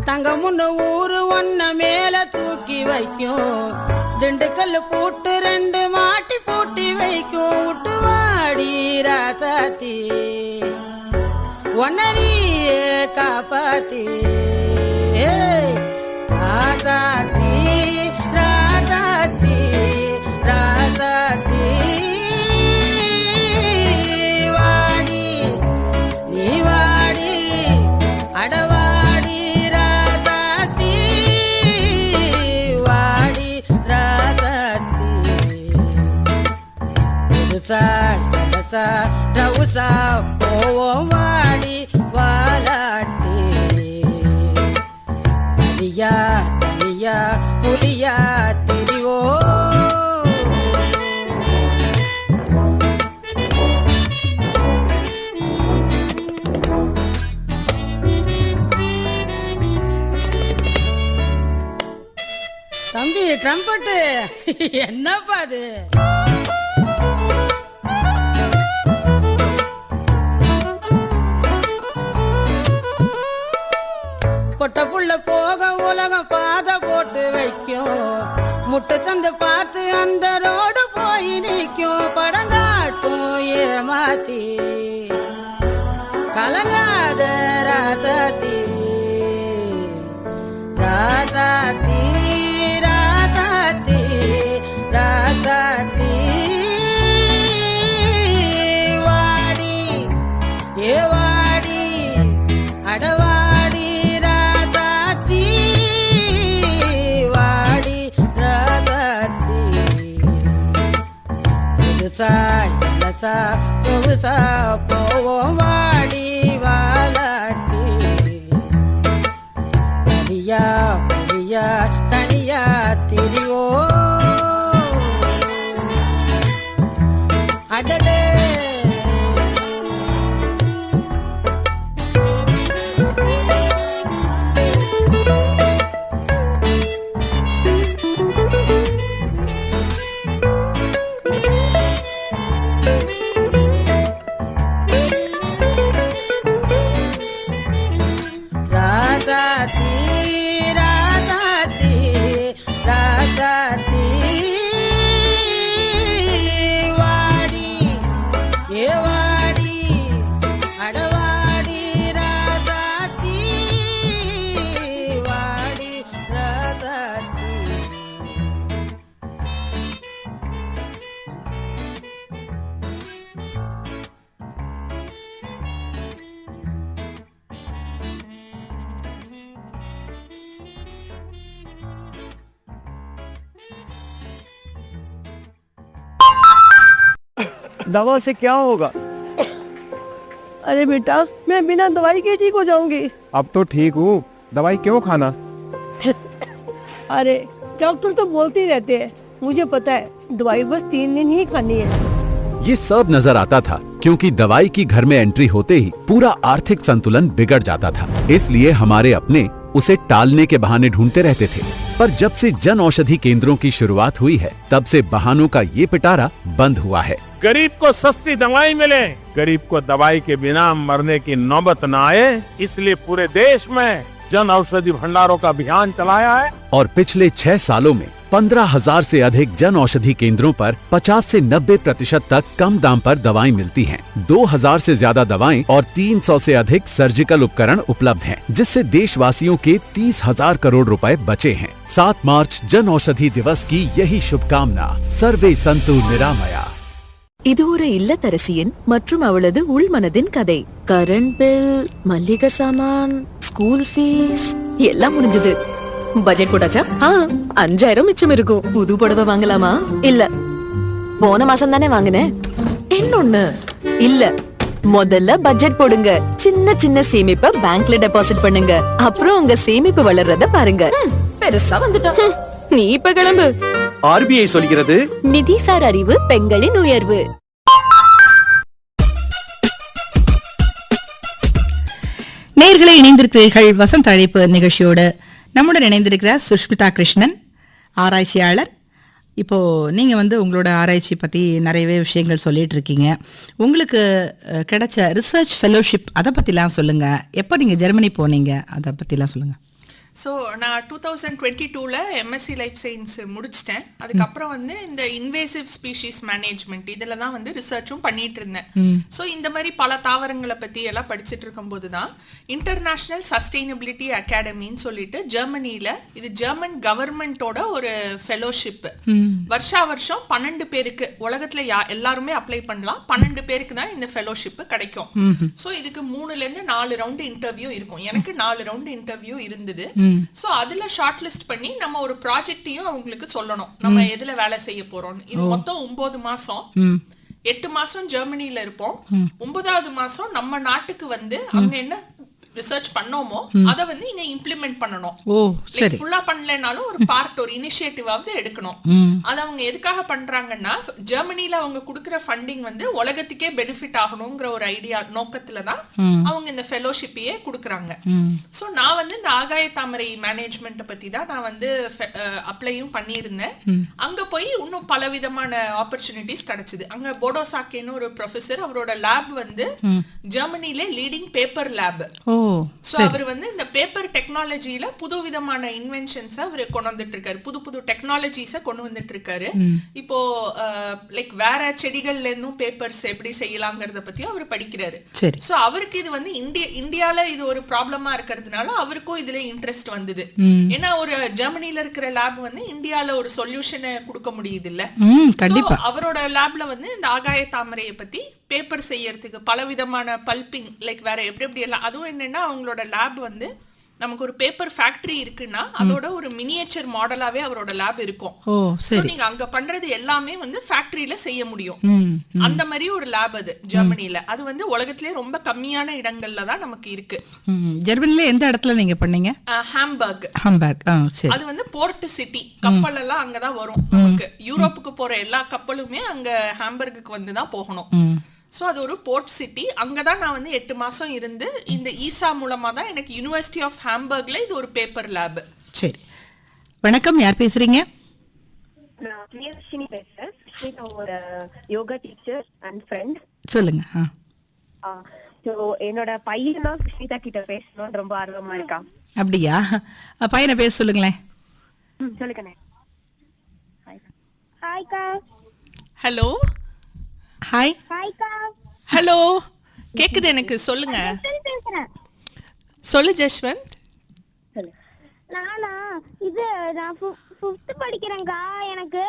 தங்க முன்ன ஊரு ஒன்ன மேல தூக்கி வைக்கும் திண்டுக்கல் பூட்டு 2 மாட்டி பூட்டி வைக்கும் விட்டு வாடி ராசாத்தி ஒன்னரியே காப்பாத்தி ராசாத்தி ராசாத்தி ராசாத்தி வாடி நீ வாடி அடவாடி ராசாத்தி வாடி ராசாத்தி புதுசா இடசா ரவுசா போவோம் வாடி வாலாட்டி தனியா தனியா புலியா திரிவோ தம்பி ட்ரம்பட்டு என்னப்பா அது பொட்ட புள்ள போக உலகம் பாதை போட்டு வைக்கும் முட்டை சந்து பார்த்து அந்த ரோடு போய் நிற்கும் படங்காட்டும் ஏமாத்தி கலங்காத ராசாத்தி ராசாத்தி ராசாத்தி ராசாத்தி வாடி ஏ வாடி அடவாடி ராசாத்தி வாடி ராசாத்தி புதுசா இலசா புதுசா போவோம் வாடி வாலாட்டி தனியா புரியா தனியா திரிவோ அடடே ராசாத்தி ராசாத்தி ராசாத்தி வாடி ஏ வாடி அடவாடி ராசாத்தி வாடி ராசாத்தி
दवा से क्या होगा?
अरे बेटा मैं बिना दवाई के ठीक हो जाऊंगी।
अब तो ठीक हूँ, दवाई क्यों खाना?
अरे डॉक्टर तो बोलते ही रहते हैं, मुझे पता है दवाई बस 3 दिन ही खानी है।
ये सब नजर आता था क्योंकि दवाई की घर में एंट्री होते ही पूरा आर्थिक संतुलन बिगड़ जाता था। इसलिए हमारे अपने उसे टालने के बहाने ढूंढते रहते थे। पर जब से जन औषधि केंद्रों की शुरुआत हुई है तब से बहानों का ये पिटारा बंद हुआ है।
गरीब को सस्ती दवाई मिले, गरीब को दवाई के बिना मरने की नौबत न आए, इसलिए पूरे देश में जन औषधि भंडारों का अभियान चलाया है।
और पिछले 6 सालों में 15,000 से अधिक जन औषधि केंद्रों पर 50 से 90% तक कम दाम पर दवाएं मिलती हैं। 2000 से ज्यादा दवाएं और 300 से अधिक सर्जिकल उपकरण उपलब्ध हैं, जिससे देशवासियों के 30,000 करोड़ रुपए बचे हैं। 7 मार्च जन औषधि दिवस की यही शुभकामना। सर्वे संतु निरामया।
இது ஒரு இல்லத்தரசியின் மற்றும் அவளது உள்மனதின் கதை. கரண்ட் பில், மல்லிகை சாமான், ஸ்கூல் ஃபீஸ் எல்லாம் முடிஞ்சது. பட்ஜெட் போட்டாச்சா? 5000 மிச்சம் இருக்கும். புது புடவை வாங்கலாமா? இல்ல, போன மாசம் தானே வாங்கினேன். இன்னொன்னு இல்ல, முதல்ல பட்ஜெட் போடுங்க. சின்ன சின்ன சேமிப்பை பேங்க்ல டெபாசிட் பண்ணுங்க. அப்புறம் உங்க சேமிப்பு வளர்றத பாருங்க. பெருசா வந்துட்டோம். நீ இப்ப கிளம்பு.
ஆர்பிஐ சொல்கிறது,
நிதிசார் அறிவு பெண்களின் உயர்வு.
நேயர்களே, இணைந்திருக்கிறீர்கள் வசந்த அழைப்பு நிகழ்ச்சியோடு. நம்முடன் இணைந்திருக்கிறார் சுஷ்மிதா கிருஷ்ணன், ஆராய்ச்சியாளர். இப்போ நீங்க உங்களோட ஆராய்ச்சி பத்தி நிறையவே விஷயங்கள் சொல்லிட்டு இருக்கீங்க. உங்களுக்கு கிடைச்ச ரிசர்ச் ஃபெலோஷிப் அதை பத்திலாம் சொல்லுங்க. எப்போ நீங்க ஜெர்மனி போனீங்க அதை பத்திலாம் சொல்லுங்க.
ஸோ நான் 2022 எம்எஸ்சி லைஃப் சயின்ஸ் முடிச்சிட்டேன். அதுக்கப்புறம் இந்த இன்வேசிவ் ஸ்பீஷீஸ் மேனேஜ்மெண்ட் இதில் தான் ரிசர்ச்சும் பண்ணிட்டு இருந்தேன். ஸோ இந்த மாதிரி பல தாவரங்களை பற்றி எல்லாம் படிச்சுட்டு இருக்கும்போது தான் இன்டர்நேஷ்னல் சஸ்டைனபிலிட்டி அகாடமின்னு சொல்லிட்டு ஜெர்மனியில், இது ஜெர்மன் கவர்மெண்டோட ஒரு ஃபெலோஷிப். வருஷா வருஷம் 12 பேருக்கு, உலகத்தில் எல்லாருமே அப்ளை பண்ணலாம். 12 பேருக்கு தான் இந்த ஃபெலோஷிப் கிடைக்கும். ஸோ இதுக்கு 3லேருந்து 4 ரவுண்டு இன்டர்வியூ இருக்கும். எனக்கு 4 ரவுண்டு இன்டர்வியூ இருந்தது. சோ அதுல ஷார்ட் லிஸ்ட் பண்ணி நம்ம ஒரு ப்ராஜெக்டையும் அவங்களுக்கு சொல்லணும், நம்ம எதுல வேலை செய்ய போறோம். இது மொத்தம் 9 மாசம். 8 மாசம் ஜெர்மனில இருப்போம். 9வது மாசம் நம்ம நாட்டுக்கு அங்க என்ன ரிசர்ச் பண்ணோமோ அத இங்க இம்ப்ளிமெண்ட் பண்ணணும். ஃபுல்லா பண்ணலனாலும் ஒரு பார்ட், ஒரு இனிஷியேட்டிவாவது எடுக்கணும். அது அவங்க எதுக்காக பண்றாங்கன்னா, ஜெர்மனில அவங்க கொடுக்கிற ஃபண்டிங் உலகத்துக்கே பெனிஃபிட் ஆகணுங்கிற ஒரு ஐடியா நோக்கத்துல தான் அவங்க இந்த ஃபெலோஷிப்பையே கொடுக்கறாங்க. சோ நான் இந்த ஆகாய தாமரை மேனேஜ்மெண்ட் பத்தி தான் நான் அப்ளையும் பண்ணியிருந்தேன். அங்க போய் இன்னும் பல விதமான ஆப்பர்ச்சுனிட்டிஸ் கிடைச்சது. அங்க போடோ சாக்கேன்னு ஒரு ப்ரொஃபசர், அவரோட லேப் ஜெர்மனில லீடிங் பேப்பர் லேப். சோ அவர் இந்த பேப்பர் டெக்னாலஜில புது விதமான இன்வென்ஷன்ஸ் அவர் கொண்டு வந்துட்டு இருக்காரு. புது புது டெக்னாலஜிஸ கொண்டு வந்துட்டு இருக்காரு. இப்போ லைக் வேற செடிகள்ல இருந்தும் பேப்பர்ஸ் எப்படி செய்யலாங்கிறத பத்தி அவர் படிக்கிறாரு. சோ அவருக்கு இது இந்தியால இது ஒரு ப்ராப்ளமா இருக்கிறதுனால அவருக்கும் இதுல இன்ட்ரெஸ்ட் வந்தது. ஏன்னா ஒரு ஜெர்மனில இருக்கிற லேப் இந்தியால ஒரு சொல்யூஷனை கொடுக்க முடியுது இல்ல. அவரோட லேப்ல இந்த ஆகாய தாமரையை பத்தி பேப்பர் செய்யறதுக்கு பல விதமான பல்பிங், லைக் வேற எப்படி எல்லாம், அதுவும் என்னன்னா அவங்களோட லேப் நமக்கு ஒரு பேப்பர் ஃபேக்டரி இருக்குன்னா அதோட ஒரு மினியேச்சர் மாடலாவே அவரோட லேப் இருக்கும். சோ நீங்க அங்க பண்றது எல்லாமே ஃபேக்டரியில செய்ய முடியும். அந்த மாதிரி ஒரு லேப் அது ஜெர்மனில. அது உலகத்திலே ரொம்ப கம்மியான இடங்கள்ல தான் நமக்கு இருக்கு.
ஜெர்மனில எந்த இடத்துல நீங்க பண்ணீங்க?
ஹாம்பர்க். அது போர்ட் சிட்டி. கப்பல் எல்லாம் அங்கதான் வரும். நமக்கு யூரோப்புக்கு போற எல்லா கப்பலுமே அங்க ஹாம்பர்க்கு தான் போகணும். சோ அது ஒரு போர்ட் சிட்டி. அங்கதான் நான் 8 மாசம் இருந்து இந்த ஈசா மூலமா தான் எனக்கு யுனிவர்சிட்டி ஆஃப் ஹாம்பர்க்ல இது ஒரு பேப்பர் லேப்.
சரி, வணக்கம், யார் பேசுறீங்க?
நான் பிரியதர்ஷினி பேசுறேன். நான் ஒரு யோகா டீச்சர் அண்ட் ஃப்ரெண்ட்.
சொல்லுங்க.
சோ என்னோட பையனா சுஷ்மிதா கிட்ட பேசணும்னு ரொம்ப ஆர்வமா இருக்கான்.
அப்படியா? பையனை பேச சொல்லுங்களேன்.
சொல்லுங்க. ஹாய்க்கா.
ஹலோ.
ஹாய்.
ஹாய்க்கா.
ஹலோ, கேக்குது எனக்கு, சொல்லுங்க. சொல்லு ஜஸ்வந்த்.
நானா நான் 5th படிக்கிறேன்க்கா. எனக்கு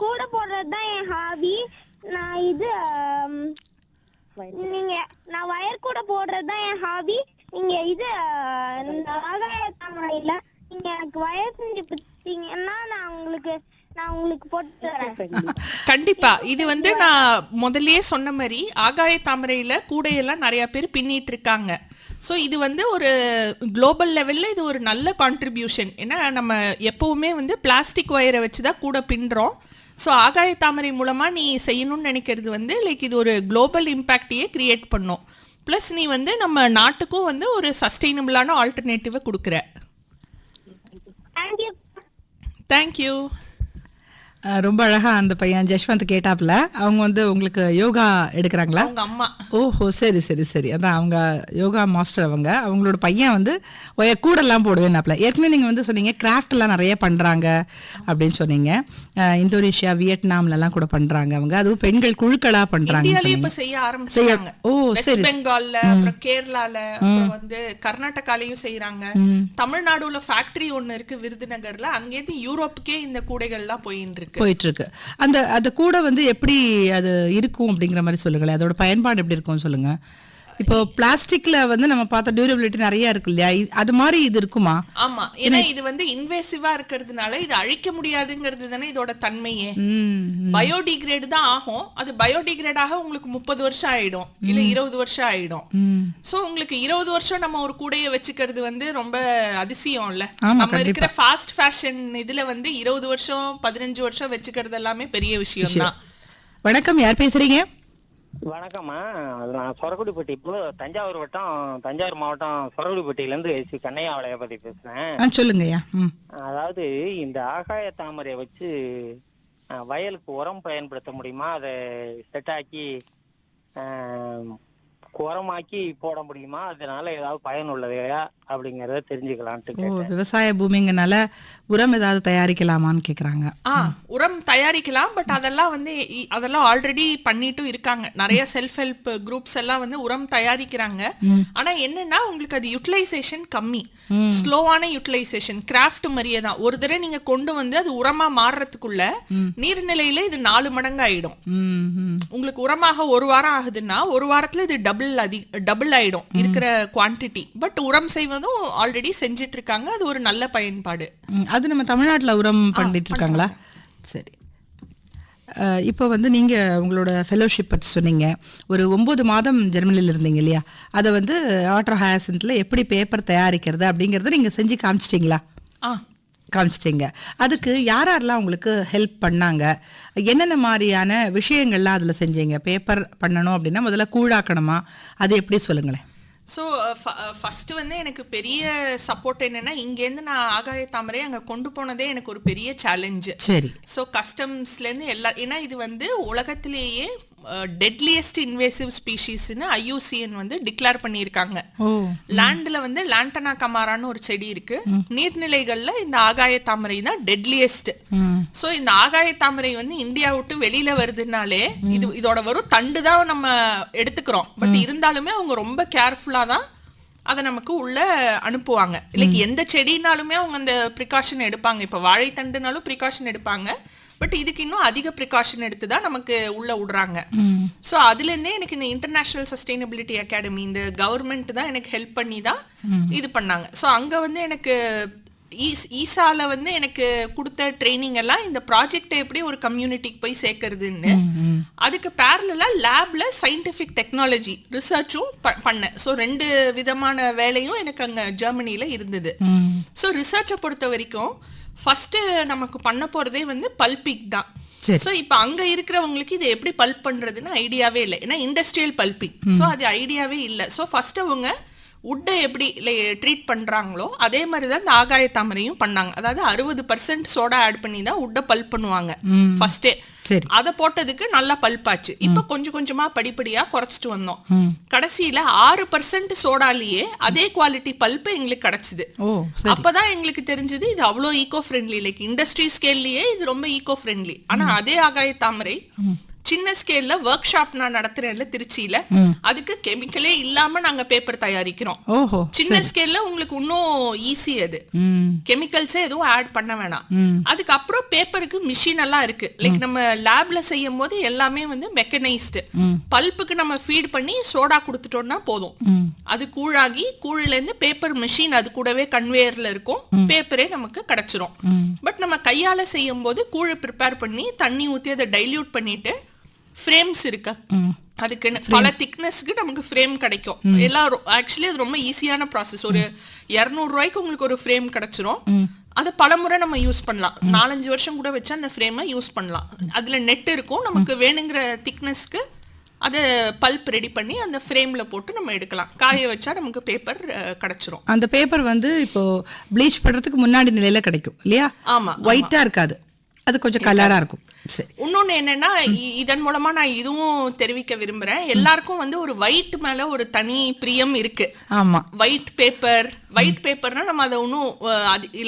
கூட போடுறது தான் என் ஹாபி. நான் நான் வயர் கூட போடுறது தான் என் ஹாபி. நீங்க ஆகாய தாமரையில நீங்க எனக்கு வயர் செஞ்சு கொடுத்தீங்கன்னா நான் உங்களுக்கு போட்டு தரேன்.
கண்டிப்பா. இது நான் முதல்லயே சொன்ன மாதிரி ஆகாய தாமரையில கூடையெல்லாம் நிறைய பேர் பின்னிட்டு இருக்காங்க. ஸோ இது ஒரு குளோபல் லெவல்ல இது ஒரு நல்ல கான்ட்ரிபியூஷன். ஏன்னா நம்ம எப்பவுமே பிளாஸ்டிக் வயரை வச்சுதான் கூட பின்றோம். ஸோ ஆகாய தாமரை மூலமா நீ செய்யணும்னு நினைக்கிறது லைக் இது ஒரு குளோபல் இம்பாக்டையே கிரியேட் பண்ணும். பிளஸ் நீ நம்ம நாட்டுக்கும் ஒரு சஸ்டைனபிளான ஆல்டர்னேட்டிவை கொடுக்குற. தேங்க்யூ.
ரொம்ப அழகா அந்த பையன் ஜஷ்வந்த் கேட்டாப்ல. அவங்க உங்களுக்கு யோகா எடுக்கிறாங்களா?
அவங்க அம்மா.
ஓஹோ, சரி சரி சரி. அதான் அவங்க யோகா மாஸ்டர். அவங்களோட பையன் கூடெல்லாம் போடுவேன்னாப்ல. ஏற்கனவே நீங்க சொன்னீங்க கிராஃப்ட் எல்லாம் நிறைய பண்றாங்க அப்படின்னு சொன்னீங்க. இந்தோனேஷியா, வியட்நாம்ல எல்லாம் கூட பண்றாங்க அவங்க. அதுவும் பெண்கள் குழுக்களா பண்றாங்க.
இப்ப செய்ய ஆரம்பிச்சாங்க. ஓ சரி. பெங்கால்ல, அப்புறம் கேரளால, அப்புறம் கர்நாடகாலயும் செய்யறாங்க. தமிழ்நாடுல ஃபேக்டரி ஒன்னு இருக்கு விருதுநகர்ல. அங்கேருந்து யூரோப்புக்கே இந்த கூடைகள் எல்லாம் போயிட்டு இருக்கு.
அந்த கூட எப்படி அது இருக்கும் அப்படிங்கிற மாதிரி சொல்லுங்களேன். அதோட பயன்பாடு எப்படி இருக்கும் சொல்லுங்க. இப்போ பிளாஸ்டிக்ல வந்து நம்ம பார்த்த டியூரபிலிட்டி நிறைய இருக்கு இல்லையா, அது மாதிரி இது இருக்குமா?
ஆமா, ஏன்னா இது வந்து இன்வேசிவா இருக்கிறதுனால இது அழிக்க முடியாதுங்கிறது தானே இதோட தன்மையே. பயோடிகிரேட் தான் ஆகும். அது பயோடிகிரேட் ஆக உங்களுக்கு 30 வருஷம் ஆயிடும், இல்ல 20 வருஷம் ஆயிடும். சோ உங்களுக்கு 20 வருஷம் நம்ம ஒரு கூடைய வச்சுக்கிறது வந்து ரொம்ப அதிசயம் இல்ல. நம்ம இருக்கிற ஃபாஸ்ட் ஃபேஷன் இதுல வந்து 20 வருஷம் 15 வருஷம் வச்சுக்கிறது எல்லாமே பெரிய விஷயம் தான்.
வணக்கம், யார் பேசுறீங்க?
வணக்கம்மா, நான் சொரகுடிப்பட்டி, இப்போ தஞ்சாவூர் மாவட்டம் சொரகுடிப்பட்டியில இருந்து எஸ் கண்ணையா வளையபதி பேசுறேன்.
சொல்லுங்கய்யா.
அதாவது இந்த ஆகாய தாமரை வச்சு வயலுக்கு உரம் பயன்படுத்த முடியுமா? அதை செட்டாக்கி உரமாக்கி போட முடியுமா? அதனால ஏதாவது பயன் உள்ளதையா அப்படிங்கறத தெரிஞ்சுக்கலான்ட்டு.
விவசாய பூமிங்கனால உரம் ஏதாவது தயாரிக்கலாமான்னு கேக்குறாங்க.
உரம் தயாரிக்கலாம், பட் அதெல்லாம் ஆல்ரெடி பண்ணிட்டும் இருக்காங்க. நிறைய செல்ஃப் ஹெல்ப் குரூப்ஸ் எல்லாம் வந்து உரம் தயாரிக்கிறாங்க. ஆனா என்னன்னா உங்களுக்கு அது யூட்டிலைசேஷன் கம்மி, ஸ்லோவான யூட்டிலைசேஷன். கிராஃப்ட் மாதிரியே தான். ஒரு தடவை நீங்க கொண்டு வந்து அது உரமா மாறுறதுக்குள்ள நீர்நிலையில இது 4 மடங்கு ஆயிடும். உங்களுக்கு உரமாக 1 வாரம் ஆகுதுன்னா 1 வாரத்துல இது டபுள் ஆயிடும் இருக்கிற குவான்டிட்டி. பட் உரம் செய்வதும் ஆல்ரெடி செஞ்சிட்டு இருக்காங்க. அது ஒரு நல்ல பயன்பாடு.
அது நம்ம தமிழ்நாட்டுல உரம் பண்ணிட்டு இருக்காங்களா? சரி. இப்போ வந்து நீங்க உங்களோட ஃபெலோஷிப் பற்றி சொன்னீங்க. ஒரு 9 மாதம் ஜெர்மனில இருந்தீங்க இல்லையா? அதை வந்து வாட்டர் ஹயாசின்த்ல எப்படி பேப்பர் தயாரிக்கிறது அப்படிங்கறத நீங்க செஞ்சு காமிச்சிட்டீங்களா? காமிச்சிட்டீங்க. அதுக்கு யாரெல்லாம் உங்களுக்கு ஹெல்ப் பண்ணாங்க? என்னென்ன மாதிரியான விஷயங்கள்லாம் அதில் செஞ்சீங்க? பேப்பர் பண்ணணும் அப்படின்னா முதல்ல கூழாக்கணுமா? அது எப்படி சொல்லுங்களேன்.
ஸோ ஃபர்ஸ்ட் வந்து எனக்கு பெரிய சப்போர்ட் என்னன்னா, இங்கேருந்து நான் ஆகாய தாமரை அங்கே கொண்டு போனதே எனக்கு ஒரு பெரிய சேலஞ்சு.
சரி.
ஸோ கஸ்டம்ஸ்லேருந்து ஏன்னா இது வந்து உலகத்திலேயே டெட்லியஸ்ட் இன்வேசிவ் ஸ்பீஷீஸ்னு IUCN வந்து டிக்ளேர் பண்ணியிருக்காங்க. லேண்ட்ல வந்து லாண்டனா கமாரான்னு ஒரு செடி இருக்கு. நீர்நிலைகள்ல இந்த ஆகாய தாமரை தான் டெட்லியஸ்ட். சோ இந்த ஆகாய தாமரை வந்து இந்தியா விட்டு வெளியில வருதுனாலே இதோட வரும் தண்டு தான் நம்ம எடுத்துக்கிறோம். பட் இருந்தாலுமே அவங்க ரொம்ப கேர்ஃபுல்லா தான் அதை நமக்கு உள்ள அனுப்புவாங்க. இல்லைக்கு எந்த செடினாலுமே அவங்க அந்த ப்ரிகாஷன் எடுப்பாங்க. இப்ப வாழைத்தண்டுனாலும் ப்ரிகாஷன் எடுப்பாங்க. பட் இதுக்கு இன்னும் அதிக ப்ரிகாஷன் எடுத்து தான் நமக்கு உள்ள விடுறாங்க. ஸோ அதுல இருந்தே எனக்கு இந்த இன்டர்நேஷனல் சஸ்டைனபிலிட்டி அகாடமி, இந்த கவர்மெண்ட் தான் எனக்கு ஹெல்ப் பண்ணி தான் இது பண்ணாங்க. ஸோ அங்க வந்து எனக்கு ஈசால வந்து எனக்கு கொடுத்த ட்ரைனிங் எல்லாம் இந்த ப்ராஜெக்ட் எப்படி ஒரு கம்யூனிட்டிக்கு போய் சேர்க்கறதுன்னு. அதுக்கு பேரலா லேப்ல சயின்டிபிக் டெக்னாலஜி ரிசர்ச்சும் பண்ணேன். ஸோ 2 விதமான வேலையும் எனக்கு அங்க ஜெர்மனில இருந்தது. ஸோ ரிசர்ச்சை பொறுத்த வரைக்கும் ஃபர்ஸ்ட் நமக்கு பண்ண போறதே வந்து பல்பிங் தான். சோ இப்ப அங்க இருக்கிறவங்களுக்கு இது எப்படி பல்ப் பண்றதுன்னு ஐடியாவே இல்லை. ஏன்னா இண்டஸ்ட்ரியல் பல்பிங். சோ அது ஐடியாவே இல்லை. சோ ஃபர்ஸ்ட் அவங்க உட்டை எப்படி ட்ரீட் பண்றாங்களோ அதே மாதிரிதான் இந்த ஆகாய தாமரையும் பண்ணாங்க. அதாவது 60% சோடா ஆட் பண்ணி தான் உட்டை பல்ப் பண்ணுவாங்க ஃபர்ஸ்டே. அதை போட்டதுக்கு நல்லா பல்பாச்சு. இப்ப கொஞ்சம் கொஞ்சமா படிப்படியா குறைச்சிட்டு வந்தோம். கடைசியில 6% சோடாலேயே அதே குவாலிட்டி பல்ப் எங்களுக்கு கிடைச்சது. அப்பதான் எங்களுக்கு தெரிஞ்சது இது அவ்வளவு ஈகோ ஃப்ரெண்ட்லி. லைக் இண்டஸ்ட்ரி ஸ்கேல்லயே இது ரொம்ப ஈகோ ஃப்ரெண்ட்லி. ஆனா அதே ஆகாய தாமரை சின்ன ஸ்கேல்ல ஒர்க் ஷாப் நான் நடத்துறேன்ல திருச்சியில, அதுக்கு கெமிக்கலே இல்லாம நாங்க பேப்பர் தயாரிக்கிறோம். சின்ன ஸ்கேல்ல உங்களுக்கு இன்னும் ஈஸி. அது கெமிக்கல்ஸே எதுவும் ஆட் பண்ண வேணாம். அதுக்கப்புறம் பேப்பருக்கு மிஷின் எல்லாம் இருக்கு. லைக் நம்ம லேப்ல செய்யும் போது எல்லாமே வந்து மெக்கனைஸ்டு. பல்ப்புக்கு நம்ம ஃபீட் பண்ணி சோடா கொடுத்துட்டோம்னா போதும். அது கூழாகி கூழுல இருந்து பேப்பர் மிஷின் அது கூடவே கன்வேயர்ல இருக்கும். பேப்பரே நமக்கு கிடைச்சிரும். பட் நம்ம கையால செய்யும் போது கூழை ப்ரிப்பேர் பண்ணி தண்ணி ஊத்தி அதை டைல்யூட் பண்ணிட்டு ஃப்ரேம்ஸ் இருக்கு. அதுக்கு பல திக்னஸ்க்கு நமக்கு ஃப்ரேம் கிடைக்கும். எல்லாரும் ஆக்சுவலி அது ரொம்ப ஈஸியான ப்ராசஸ். ஒரு 200 ரூபாய்க்கு உங்களுக்கு ஒரு ஃப்ரேம் கிடைச்சிரும். அதை பலமுறை நம்ம யூஸ் பண்ணலாம். 4-5 வருஷம் கூட வச்சு அந்த ஃப்ரேமை யூஸ் பண்ணலாம். அதுல நெட் இருக்கும். நமக்கு வேணுங்கிற திக்னஸ்க்கு அதை பல்ப் ரெடி பண்ணி அந்த ஃப்ரேம்ல போட்டு நம்ம எடுக்கலாம். காய வச்சா நமக்கு பேப்பர் கிடைச்சிரும்.
அந்த பேப்பர் வந்து இப்போ ப்ளீச் பண்றதுக்கு முன்னாடி நிலையில கிடைக்கும் இல்லையா?
ஆமா,
ஒயிட்டா இருக்காது, அது கொஞ்சம் கலரா இருக்கும்.
இன்னொன்னு என்னன்னா, இதன் மூலமா நான் இதுவும் தெரிவிக்க விரும்புறேன். எல்லாருக்கும் வந்து ஒரு ஒயிட் மேல ஒரு தனி பிரியம் இருக்கு.
ஆமா,
ஒயிட் பேப்பர் ஒயிட் பேப்பர்னா நம்ம அதை ஒன்றும்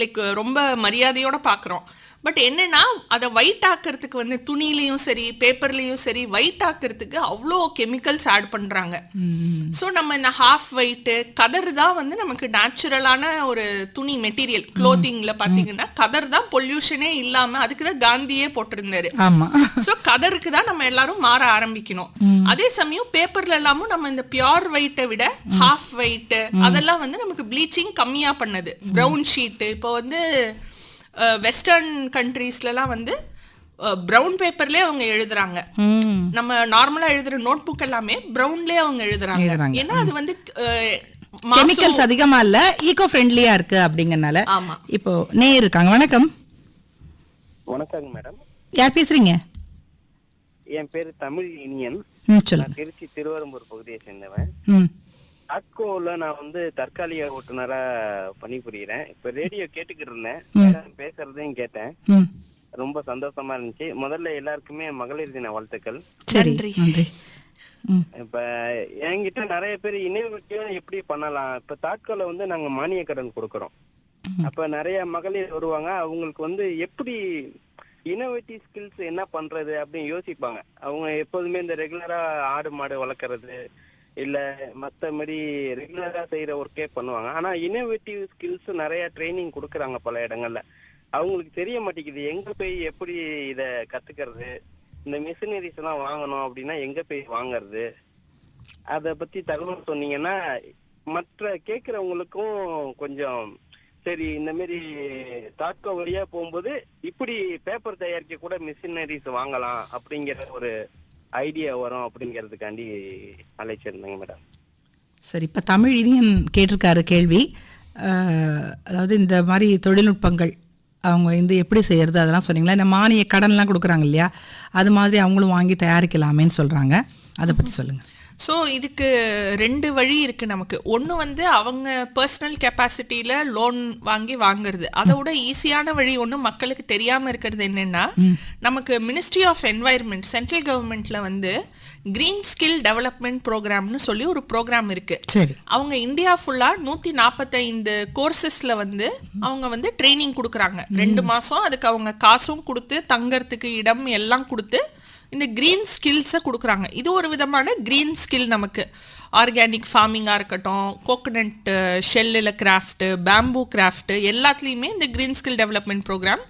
லைக் ரொம்ப மரியாதையோட பார்க்குறோம். பட் என்னன்னா அதை ஒயிட் ஆக்கிறதுக்கு வந்து துணிலையும் சரி பேப்பர்லயும் சரி ஒயிட் ஆக்கிறதுக்கு அவ்வளோ கெமிக்கல்ஸ் ஆட் பண்றாங்க. ஸோ நம்ம இந்த ஹாஃப் ஒயிட்டு கதர் தான் வந்து நமக்கு நேச்சுரலான ஒரு துணி மெட்டீரியல். க்ளோத்திங்ல பாத்தீங்கன்னா கதர் தான் பொல்யூஷனே இல்லாம, அதுக்கு தான் காந்தியே போட்டிருந்தாரு. ஸோ கதருக்கு தான் நம்ம எல்லாரும் மாற ஆரம்பிக்கணும். அதே சமயம் பேப்பர்ல எல்லாமும் நம்ம இந்த பியோர் ஒயிட்டை விட ஹாஃப் ஒயிட் அதெல்லாம் வந்து நமக்கு ப்ளீச்சிங் கம்மியா பண்ணது. ப்ரௌன் ஷீட் இப்போ வந்து வெஸ்டர்ன் கண்ட்ரீஸ்லாம் வந்து பிரவுன் பேப்பர்லயே அவங்க எழுதுறாங்க. நம்ம நார்மலா எழுதுற நோட் புக் எல்லாமே பிரவுன்லயே அவங்க எழுதுறாங்க. ஏன்னா அது வந்து
கெமிக்கல்ஸ் அதிகமா இல்ல, ஈகோ ஃப்ரெண்ட்லியா இருக்கு அப்படிங்கறனால. இப்போ நேயர் இருக்காங்க. வணக்கம்.
வணக்கங்க மேடம்.
யார் பேசுறீங்க?
என் பேரு தமிழ் இனியன். நான் திருச்சி திருவரம்பூர் பகுதியை சேர்ந்தவன். ஆட்கோல நான் வந்து தற்காலிக ஓட்டுநரா பணிபுரிகிறேன். இப்ப ரேடியோ கேட்டுக்கிட்டு இருந்தேன், பேசுறதையும் கேட்டேன். ரொம்ப சந்தோஷமா இருந்துச்சு. முதல்ல எல்லாருக்குமே மகளிர் தின வாழ்த்துக்கள். இப்ப என்கிட்ட நிறைய பேர் இணையவட்டியா எப்படி பண்ணலாம், இப்ப தாட்கோல வந்து நாங்க மானிய கடன் கொடுக்கறோம். அப்ப நிறைய மகளிர் வருவாங்க, அவங்களுக்கு வந்து எப்படி இனோவேட்டிவ் ஸ்கில்ஸ் என்ன பண்றது அப்படின்னு யோசிப்பாங்க. அவங்க எப்போதுமே இந்த ரெகுலரா ஆடு மாடு வளர்க்கறது இல்ல மத்த மாதிரி ரெகுலரா செய்யற ஒர்க்கே பண்ணுவாங்க. ஆனா இனோவேட்டிவ் ஸ்கில்ஸ் நிறைய ட்ரைனிங் கொடுக்கறாங்க பல இடங்கள்ல. அவங்களுக்கு தெரிய மாட்டேங்குது எங்க போய் எப்படி இத கத்துக்கிறது, இந்த மிஷினரிஸ் எல்லாம் வாங்கணும் அப்படின்னா எங்க போய் வாங்கறது, அத பத்தி தகவல் சொன்னீங்கன்னா மற்ற கேக்குறவங்களுக்கும் கொஞ்சம் சரி இந்த மாதிரி தாட்கோ வழியா போகும்போது இப்படி பேப்பர் தயாரிக்க கூட மிஷினரிஸ் வாங்கலாம் அப்படிங்கிற ஒரு ஐடியா வரும் அப்படிங்கிறதுக்காண்டி அழைச்சிருந்தேங்க மேடம்.
சரி, இப்ப தமிழ் இனியன் கேட்டிருக்காரு கேள்வி. அதாவது இந்த மாதிரி தொழில்நுட்பங்கள் அவங்க வந்து எப்படி செய்யறது அதெல்லாம் சொன்னீங்களா? இந்த மானிய கடன்லாம் கொடுக்குறாங்க இல்லையா, அது மாதிரி அவங்களும் வாங்கி தயாரிக்கலாமேன்னு சொல்றாங்க. அதை பத்தி சொல்லுங்க.
ஸோ இதுக்கு 2 வழி இருக்கு நமக்கு. ஒன்று வந்து அவங்க பர்சனல் கெப்பாசிட்டியில லோன் வாங்குறது. அதை விட ஈஸியான வழி ஒன்று மக்களுக்கு தெரியாம இருக்கிறது என்னன்னா, நமக்கு மினிஸ்ட்ரி ஆஃப் என்வாயர்மெண்ட் சென்ட்ரல் கவர்மெண்ட்ல வந்து கிரீன் ஸ்கில் டெவலப்மெண்ட் ப்ரோக்ராம்னு சொல்லி ஒரு ப்ரோக்ராம் இருக்கு. அவங்க இந்தியா ஃபுல்லா 145 கோர்சஸ்ல வந்து அவங்க வந்து ட்ரைனிங் கொடுக்குறாங்க 2 மாசம். அதுக்கு அவங்க காசும் கொடுத்து தங்கறதுக்கு இடம் எல்லாம் கொடுத்து இந்த கிரீன் ஸ்கில்ஸை கொடுக்குறாங்க. இது ஒரு விதமான கிரீன் ஸ்கில். நமக்கு ஆர்கானிக் ஃபார்மிங்காக இருக்கட்டும், கோகனட் ஷெல்லில் கிராஃப்ட், பேம்பூ கிராஃப்ட் எல்லாத்துலேயுமே இந்த கிரீன் ஸ்கில் டெவலப்மெண்ட் ப்ரோக்ராம்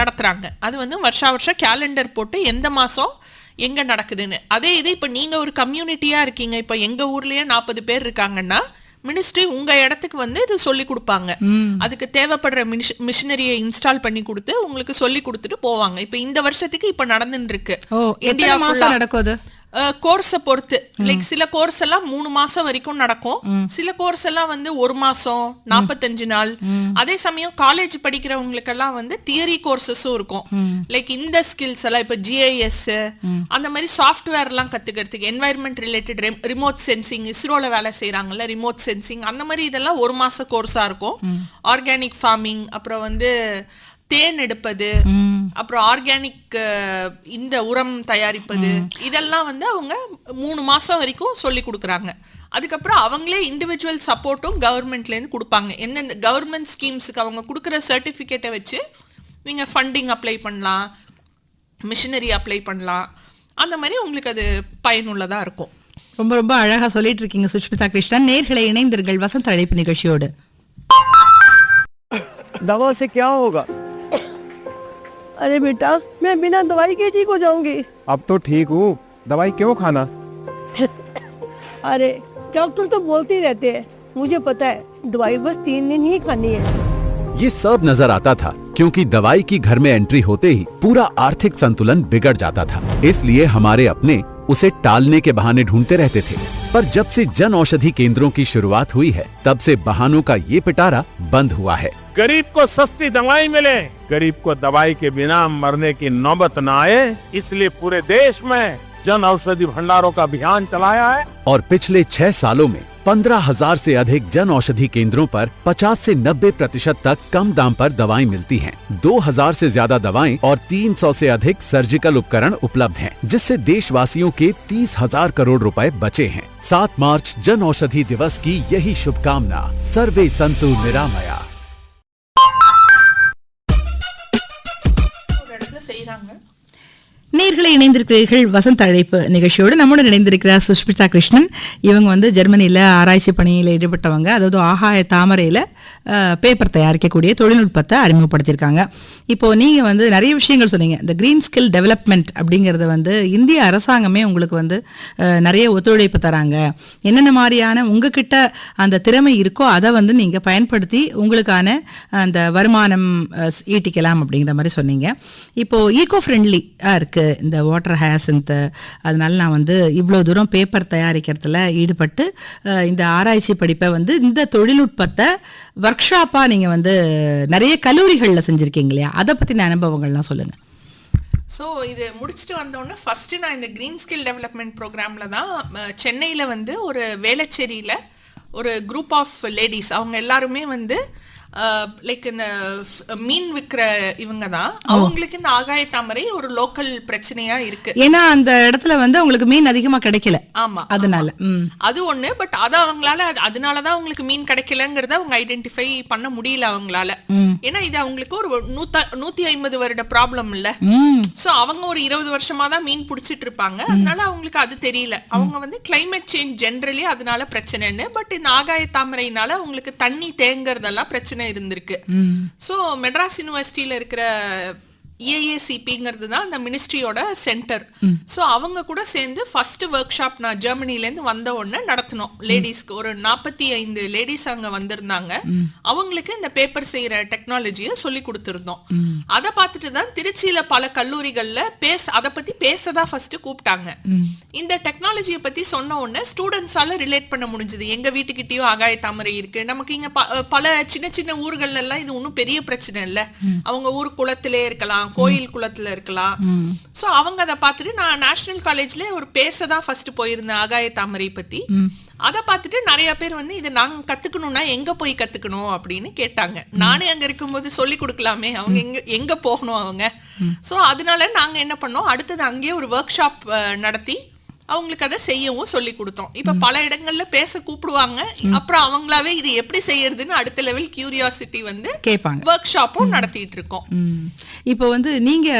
நடத்துகிறாங்க. அது வந்து வருஷம் கேலண்டர் போட்டு எந்த மாதம் எங்கே நடக்குதுன்னு. அதே இது இப்போ நீங்கள் ஒரு கம்யூனிட்டியாக இருக்கீங்க, இப்போ எங்கள் ஊர்லேயே 40 பேர் இருக்காங்கன்னா மினிஸ்ட்ரி உங்க இடத்துக்கு வந்து இது சொல்லி கொடுப்பாங்க. அதுக்கு தேவைப்படுற மிஷினரியை இன்ஸ்டால் பண்ணி கொடுத்து உங்களுக்கு சொல்லி கொடுத்துட்டு போவாங்க. இப்ப இந்த வருஷத்துக்கு இப்ப நடந்துட்டு இருக்கு. இந்தியா ஃபுல்லா நடக்குது. கோர்ஸை பொறுத்து லைக் சில கோர்ஸ் எல்லாம் 3 மாசம் வரைக்கும் நடக்கும், சில கோர்ஸ் எல்லாம் வந்து 1 மாசம் 45 நாள். அதே சமயம் காலேஜ் படிக்கிறவங்களுக்கு எல்லாம் வந்து தியரி கோர்சஸும் இருக்கும். லைக் இந்த ஸ்கில்ஸ் எல்லாம் இப்ப GIS அந்த மாதிரி சாஃப்ட்வேர் எல்லாம் கத்துக்கிறதுக்கு, என்வாயர்மெண்ட் ரிலேட்டட் ரிமோட் சென்சிங், இஸ்ரோல வேலை செய்யறாங்கல்ல ரிமோட் சென்சிங், அந்த மாதிரி இதெல்லாம் 1 மாச கோர்ஸா இருக்கும். ஆர்கானிக் ஃபார்மிங், அப்புறம் வந்து தேன் எடுப்பது, அப்புறம் ஆர்கானிக் இந்த உரம் தயாரிப்பது, இதெல்லாம் வந்து அவங்க 3 மாசம் வரைக்கும் சொல்லி கொடுக்குறாங்க. அதுக்கப்புறம் அவங்களே இண்டிவிஜுவல் சப்போர்ட்டும் கவர்மெண்ட்ல இருந்து கொடுப்பாங்க. எந்தெந்த கவர்மெண்ட் ஸ்கீம்ஸுக்கு அவங்க கொடுக்குற சர்டிபிகேட்டை வச்சு நீங்க ஃபண்டிங் அப்ளை பண்ணலாம், மிஷினரி அப்ளை பண்ணலாம். அந்த மாதிரி உங்களுக்கு அது பயனுள்ளதா இருக்கும்.
ரொம்ப ரொம்ப அழகா சொல்லிட்டு இருக்கீங்க சுஷ்மிதா கிருஷ்ணன். நேர்களை இணைந்தீர்கள் வசந்த அழைப்பு நிகழ்ச்சியோடு.
दवा से क्या होगा?
अरे बेटा, मैं बिना दवाई के ठीक हो जाऊंगी।
अब तो ठीक हूँ, दवाई क्यों खाना?
अरे डॉक्टर तो बोलते ही रहते हैं, मुझे पता है, दवाई बस 3 दिन ही खानी है।
ये सब नजर आता था क्योंकि दवाई की घर में एंट्री होते ही पूरा आर्थिक संतुलन बिगड़ जाता था। इसलिए हमारे अपने उसे टालने के बहाने ढूंढते रहते थे। पर जब से जन औषधि केंद्रों की शुरुआत हुई है, तब से बहानों का ये पिटारा बंद हुआ है।
गरीब को सस्ती दवाई मिले, गरीब को दवाई के बिना मरने की नौबत न आए, इसलिए पूरे देश में जन औषधि भंडारों का अभियान चलाया है
और पिछले 6 सालों में 15,000 से अधिक जन औषधि केंद्रों पर 50 से 90% तक कम दाम पर दवाएं मिलती हैं। 2,000 से ज्यादा दवाएं और 300 से अधिक सर्जिकल उपकरण उपलब्ध हैं, जिससे देशवासियों के 30,000 करोड़ रुपए बचे हैं। 7 मार्च जन औषधि दिवस की यही शुभकामना। सर्वे संतु निरामया।
நேர்களை இணைந்திருக்கிறீர்கள் வசந்த அழைப்பு நிகழ்ச்சியோடு நம்முடன் இணைந்திருக்கிறார் சுஷ்மிதா கிருஷ்ணன். இவங்க வந்து ஜெர்மனியில் ஆராய்ச்சி பணியில் ஈடுபட்டவங்க. அதாவது ஆகாய தாமரையில் பேப்பர் தயாரிக்கக்கூடிய தொழில்நுட்பத்தை அறிமுகப்படுத்தியிருக்காங்க. இப்போது நீங்கள் வந்து நிறைய விஷயங்கள் சொன்னீங்க. இந்த கிரீன் ஸ்கில் டெவலப்மெண்ட் அப்படிங்கிறது வந்து இந்திய அரசாங்கமே உங்களுக்கு வந்து நிறைய ஒத்துழைப்பு தராங்க. என்னென்ன மாதிரியான உங்ககிட்ட அந்த திறமை இருக்கோ அதை வந்து நீங்கள் பயன்படுத்தி உங்களுக்கான அந்த வருமானம் ஈட்டிக்கலாம் அப்படிங்கிற மாதிரி சொன்னீங்க. இப்போது ஈகோ ஃப்ரெண்ட்லியாக இருக்குது இந்த வாட்டர் ஹயாசின்த். அதனால நான் வந்து இவ்வளோ தூரம் பேப்பர் தயாரிக்கிறதுல ஈடுபட்டு இந்த ஆராய்ச்சி படிப்பை வந்து இந்த தொழில்நுட்பத்தை ஒர்க் ஷாப்பாக நீங்கள் வந்து நிறைய கல்லூரிகளில் செஞ்சுருக்கீங்க இல்லையா? அதை பற்றின அனுபவங்கள்லாம் சொல்லுங்கள்.
ஸோ இது முடிச்சுட்டு வந்தோடனே ஃபஸ்ட்டு நான் இந்த க்ரீன் ஸ்கில் டெவலப்மெண்ட் ப்ரோக்ராமில் தான் சென்னையில் வந்து ஒரு வேளச்சேரியில் ஒரு குரூப் ஆஃப் லேடிஸ், அவங்க எல்லாருமே வந்து லைக் இந்த மீன் விற்கிற இவங்க தான். அவங்களுக்கு இந்த ஆகாய தாமரை ஒரு லோக்கல் பிரச்சனையா இருக்கு.
ஏன்னா அந்த இடத்துல வந்து அவங்களுக்கு மீன் அதிகமா கிடைக்கல. ஆமா, அதனால
அது ஒண்ணு. பட் அது அவங்களால அதனாலதான் அவங்களுக்கு மீன் கிடைக்கலங்கிறத அவங்க ஐடென்டிஃபை பண்ண முடியல அவங்களால. ஏன்னா இது அவங்களுக்கு ஒரு 150 வருட ப்ராப்ளம் இல்ல. சோ அவங்க ஒரு 20 வருஷமா தான் மீன் பிடிச்சிட்டு இருப்பாங்க. அதனால அவங்களுக்கு அது தெரியல. அவங்க வந்து கிளைமேட் சேஞ்ச் ஜெனரலி அதனால பிரச்சனைன்னு. பட் இந்த ஆகாய தாமரையினால அவங்களுக்கு தண்ணி தேங்குறதெல்லாம் பிரச்சனை இருந்திருக்கு. சோ மெட்ராஸ் யூனிவர்சிட்டியில இருக்கிற EAACPங்கிறது தான் அந்த மினிஸ்ட்ரியோட சென்டர். ஸோ அவங்க கூட சேர்ந்து ஃபர்ஸ்ட் ஒர்க் ஷாப் நான் ஜெர்மனிலேருந்து வந்த உடனே நடத்தினோம். லேடிஸ்க்கு ஒரு 45 லேடிஸ் அங்கே வந்திருந்தாங்க. அவங்களுக்கு இந்த பேப்பர் செய்யற டெக்னாலஜியை சொல்லி கொடுத்துருந்தோம். அதை பார்த்துட்டு தான் திருச்சியில பல கல்லூரிகள்ல அதை பத்தி பேசதான் ஃபர்ஸ்ட் கூப்பிட்டாங்க. இந்த டெக்னாலஜியை பத்தி சொன்ன உடனே ஸ்டூடெண்ட்ஸால ரிலேட் பண்ண முடிஞ்சது. எங்க வீட்டுக்கிட்டயும் ஆகாய தாமரை இருக்கு, நமக்கு இங்க பல சின்ன சின்ன ஊர்கள்ல எல்லாம் இது ஒன்றும் பெரிய பிரச்சனை இல்லை. அவங்க ஊர் குளத்திலே இருக்கலாம், கோயில் குளத்துல இருக்கலாம். சோ அவங்க அதை பார்த்துட்டு நான் நேஷனல் காலேஜ்ல ஒரு பேசதான் ஃபர்ஸ்ட் போயிருந்தேன் ஆகாய தாமரை பத்தி. அதை பார்த்துட்டு நிறைய பேர் வந்து இதை நாங்க கத்துக்கணும்னா எங்க போய் கத்துக்கணும் அப்படின்னு கேட்டாங்க. நானே அங்க இருக்கும்போது சொல்லி கொடுக்கலாமே, அவங்க எங்க போகணும் அவங்க. சோ அதனால நாங்க என்ன பண்ணோம், அடுத்தது அங்கேயே ஒரு ஒர்க் ஷாப் நடத்தி அவங்களுக்கு அதை செய்யவும் சொல்லி கொடுத்தோம். இப்ப பல இடங்கள்ல பேச கூப்பிடுவாங்க. அப்புறம் அவங்களாவே இது எப்படி செய்யறதுன்னு அடுத்த லெவல் கியூரியாசிட்டி வந்து கேட்பாங்க. ஒர்க் ஷாப்பும் நடத்திட்டு இருக்கோம்.
இப்போ வந்து நீங்க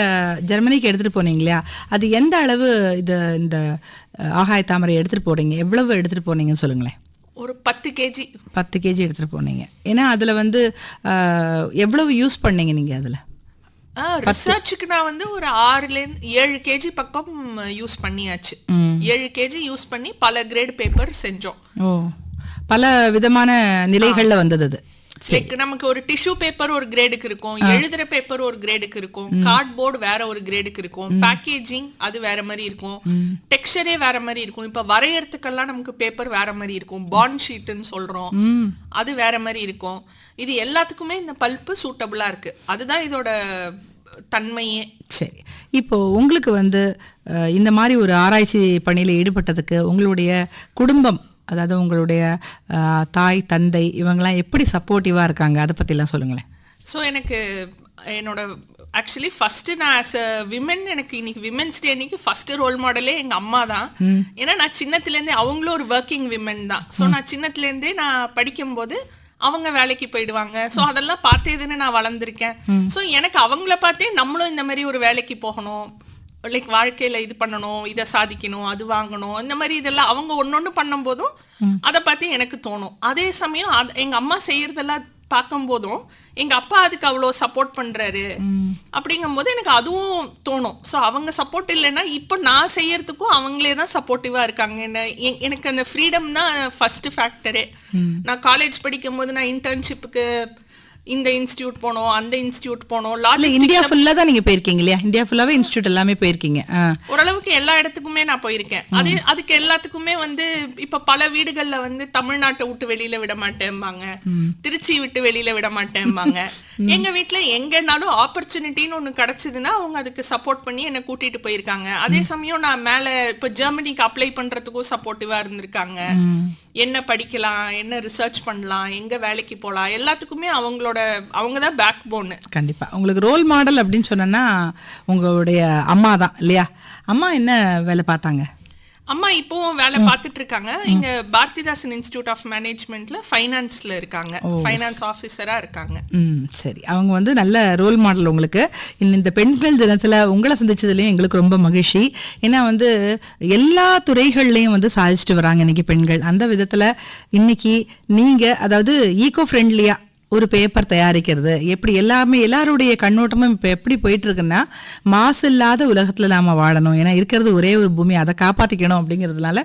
ஜெர்மனிக்கு எடுத்துட்டு போனீங்க இல்லையா, அது எந்த அளவு இந்த ஆகாய தாமரை எடுத்துட்டு போறீங்க, எவ்வளவு எடுத்துட்டு போனீங்கன்னு சொல்லுங்களேன்.
ஒரு 10 கேஜி
எடுத்துட்டு போனீங்க. ஏன்னா அதுல வந்து எவ்வளவு யூஸ் பண்ணீங்க நீங்க அதுல?
ரிசர்ச்சுக்கு நான் வந்து ஒரு 6-7 கேஜி பக்கம் யூஸ் பண்ணியாச்சு. 7 கேஜி யூஸ் பண்ணி பல கிரேட் பேப்பர் செஞ்சோம்.
பல விதமான நிலைகள்ல வந்தது அது.
லைக் நமக்கு ஒரு டிஷ்யூ பேப்பர் ஒரு கிரேடுக்கு இருக்கும், எழுதுற பேப்பர் ஒரு கிரேடுக்கு இருக்கும், கார்ட்போர்டு வேற ஒரு கிரேடுக்கு இருக்கும், பேக்கேஜிங் அது வேற மாதிரி இருக்கும், டெக்ஸ்சரே வேற மாதிரி இருக்கும். இப்ப வரையறதுக்கெல்லாம் நமக்கு பேப்பர் வேற மாதிரி இருக்கும், பாண்ட் ஷீட்னு சொல்றோம், அது வேற மாதிரி இருக்கும். இது எல்லாத்துக்குமே இந்த பல்ப்பு சூட்டபிளா இருக்கு. அதுதான் இதோட தன்மையே.
சரி, இப்போ உங்களுக்கு வந்து இந்த மாதிரி ஒரு ஆராய்ச்சி பணியில் ஈடுபட்டதுக்கு உங்களுடைய குடும்பம், அதாவது உங்களுடைய தாய் தந்தை இவங்கெல்லாம் எப்படி சப்போர்ட்டிவாக இருக்காங்க, அதை பற்றிலாம் சொல்லுங்களேன்.
ஸோ எனக்கு என்னோட ஆக்சுவலி ஃபர்ஸ்ட் நான் ஆஸ் அ விமன், எனக்கு இன்னைக்கு விமென்ஸ் டே அன்னைக்கு ஃபர்ஸ்ட் ரோல் மாடலே எங்கள் அம்மா தான். ஏன்னா நான் சின்னத்துலேருந்தே, அவங்களும் ஒரு ஒர்க்கிங் விமன் தான். ஸோ நான் சின்னத்துலேருந்தே நான் படிக்கும்போது அவங்க வேலைக்கு போயிடுவாங்க. ஸோ அதெல்லாம் பார்த்தே தானே நான் வளர்ந்துருக்கேன். ஸோ எனக்கு அவங்கள பார்த்தே நம்மளும் இந்த மாதிரி ஒரு வேலைக்கு போகணும், லைக் வாழ்க்கையில இது பண்ணணும், இதை சாதிக்கணும், அது வாங்கணும், இந்த மாதிரி இதெல்லாம் அவங்க ஒன்னொன்னு பண்ணும் போதும் அதை பார்த்து எனக்கு தோணும். அதே சமயம் எங்க அம்மா செய்யறதெல்லாம் பார்க்கும் போதும் எங்க அப்பா அதுக்கு அவ்வளோ சப்போர்ட் பண்றாரு அப்படிங்கும் போது எனக்கு அதுவும் தோணும். ஸோ அவங்க சப்போர்ட் இல்லைன்னா இப்போ நான் செய்யறதுக்கும் அவங்களே தான் சப்போர்ட்டிவா இருக்காங்க. எனக்கு அந்த ஃப்ரீடம் தான் ஃபர்ஸ்ட் ஃபேக்டரே. நான் காலேஜ் படிக்கும் போது நான் இன்டர்ன்ஷிப்புக்கு இந்த இன்ஸ்டிடியூட் போனோம், அந்த இன்ஸ்டிடியூட் போனோம்.
இல்ல இந்தியா ஃபுல்லா தான் நீங்க போயிருக்கீங்க இல்லையா? இந்தியா ஃபுல்லாவே இன்ஸ்டிடியூட் எல்லாமே போயிருக்கீங்க.
ஓரளவுக்கு எல்லா இடத்துக்குமே நான் போயிருக்கேன். அதுக்கு எல்லாத்துக்குமே வந்து இப்ப பல வீடுகள்ல வந்து தமிழ்நாட்டை விட்டு வெளியில விட மாட்டேன்பாங்க, திருச்சி விட்டு வெளியில விட மாட்டேன்பாங்க. எங்க வீட்டுல எங்கனாலும் ஆப்பர்ச்சுனிட்டின்னு ஒண்ணு கிடைச்சதுன்னா அவங்க அதுக்கு சப்போர்ட் பண்ணி என்ன கூட்டிட்டு போயிருக்காங்க. அதே சமயம் நான் மேல இப்ப ஜெர்மனிக்கு அப்ளை பண்றதுக்கும் சப்போர்ட்டிவா இருந்திருக்காங்க. என்ன படிக்கலாம், என்ன ரிசர்ச் பண்ணலாம், எங்க வேலைக்கு போலாம், எல்லாத்துக்குமே அவங்கதான் பேக் போன்.
கண்டிப்பா உங்களுக்கு ரோல் மாடல் அப்படின்னு சொன்னா உங்களுடைய அம்மா தான் இல்லையா? அம்மா என்ன வேலை பார்த்தாங்க?
அம்மா இப்போவும் வேலை பார்த்துட்டு இருக்காங்க. இங்க பாரதிதாசன் இன்ஸ்டிடியூட் ஆஃப் மேனேஜ்மெண்ட்ல ஃபைனான்ஸ்ல இருக்காங்க, ஃபைனான்ஸ் ஆபீசரா இருக்காங்க.
சரி, அவங்க வந்து நல்ல ரோல் மாடல் உங்களுக்கு. இந்த பெண்கள் தினத்துல உங்களை சந்திச்சதுலயும் எங்களுக்கு ரொம்ப மகிழ்ச்சி. ஏன்னா வந்து எல்லா துறைகள்லயும் வந்து சாதிச்சுட்டு வராங்க இன்னைக்கு பெண்கள். அந்த விதத்துல இன்னைக்கு நீங்க அதாவது ஈகோ ஃப்ரெண்ட்லியா ஒரு பேப்பர் தயாரிக்கிறது எப்படி எல்லாருடைய கண்ணோட்டமும் இப்போ எப்படி போயிட்டு இருக்குன்னா, மாசு இல்லாத உலகத்துல நாம வாழணும், ஏன்னா இருக்கிறது ஒரே ஒரு பூமி, அதை காப்பாத்திக்கணும் அப்படிங்கிறதுனால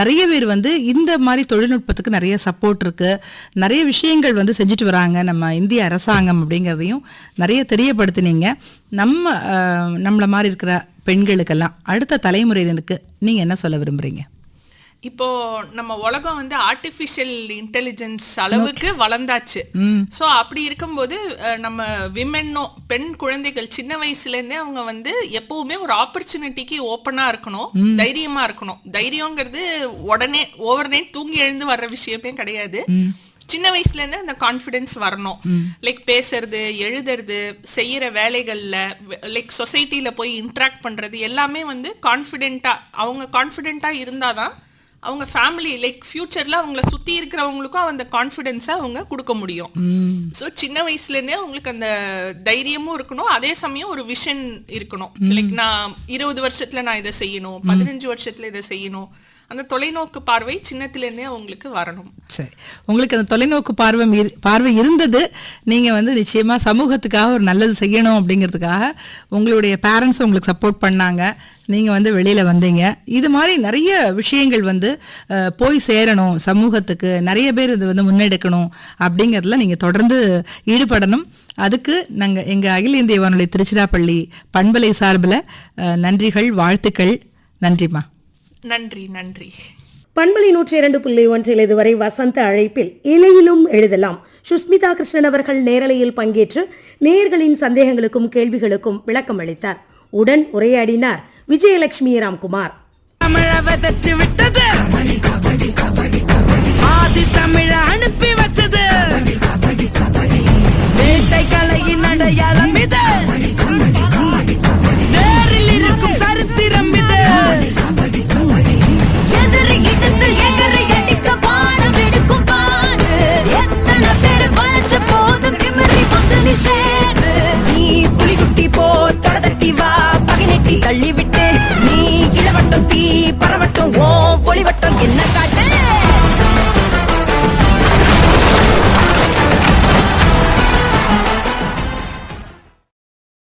நிறைய பேர் வந்து இந்த மாதிரி தொழில்நுட்பத்துக்கு நிறைய சப்போர்ட் இருக்கு, நிறைய விஷயங்கள் வந்து செஞ்சுட்டு வராங்க நம்ம இந்திய அரசாங்கம் அப்படிங்கிறதையும் நிறைய தெரியப்படுத்தினீங்க. நம்மள மாதிரி இருக்கிற பெண்களுக்கெல்லாம் அடுத்த தலைமுறையினருக்கு நீங்க என்ன சொல்ல விரும்புறீங்க?
இப்போ நம்ம உலகம் வந்து ஆர்டிபிஷியல் இன்டெலிஜென்ஸ் அளவுக்கு வளர்ந்தாச்சு. சோ அப்படி இருக்கும்போது நம்ம விமென்னோ பெண் குழந்தைகள் சின்ன வயசுல இருந்தே அவங்க வந்து எப்பவுமே ஒரு ஆப்பர்ச்சுனிட்டிக்கு ஓப்பனா இருக்கணும், தைரியமா இருக்கணும். தைரியங்கிறது உடனே ஓவர் நைட் தூங்கி எழுந்து வர்ற விஷயமே கிடையாது. சின்ன வயசுல இருந்து அந்த கான்ஃபிடன்ஸ் வரணும். லைக் பேசுறது, எழுதுறது, செய்யற வேலைகள்ல, லைக் சொசைட்டில போய் இன்டராக்ட் பண்றது எல்லாமே வந்து அவங்க கான்ஃபிடென்ட்டா இருந்தாதான் அவங்க ஃபேமிலி லைக் ஃபியூச்சர்ல அவங்கள சுத்தி இருக்கிறவங்களுக்கும் அந்த கான்ஃபிடென்ஸை அவங்க கொடுக்க முடியும். ஸோ சின்ன வயசுல இருந்தே அவங்களுக்கு அந்த தைரியமும் இருக்கணும், அதே சமயம் ஒரு விஷன் இருக்கணும். லைக் நான் 20 வருஷத்துல நான் இதை செய்யணும், 15 வருஷத்துல இதை செய்யணும், அந்த தொலைநோக்கு பார்வை சின்னத்திலேருந்தே அவங்களுக்கு வரணும்.
சரி, உங்களுக்கு அந்த தொலைநோக்கு பார்வை இருந்தது. நீங்க வந்து நிச்சயமா சமூகத்துக்காக ஒரு நல்லது செய்யணும் அப்படிங்கிறதுக்காக உங்களுடைய பேரண்ட்ஸ் உங்களுக்கு சப்போர்ட் பண்ணாங்க, நீங்க வந்து வெளியில வந்தீங்க. இது மாதிரி நிறைய விஷயங்கள் வந்து போய் சேரணும் சமூகத்துக்கு, நிறைய பேர் இது வந்து முன்னெடுக்கணும் அப்படிங்கிறதுல நீங்க தொடர்ந்து ஈடுபடணும். அதுக்கு நாங்கள் எங்கள் அகில இந்திய வானொலி திருச்சிராப்பள்ளி பண்பலை சார்பில் நன்றிகள், வாழ்த்துக்கள். நன்றிம்மா.
நன்றி. நன்றி.
பண்பலை 102.1 இதுவரை வசந்த அழைப்பில் இலையிலும் எழுதலாம் சுஷ்மிதா கிருஷ்ணன் அவர்கள் நேரலையில் பங்கேற்று நேயர்களின் சந்தேகங்களுக்கும் கேள்விகளுக்கும் விளக்கம் அளித்தார். உடன் உரையாடினார் விஜயலட்சுமி ராம்குமார்.
தமிழ விதைச்சு விட்டது ஆதி தமிழ அனுப்பி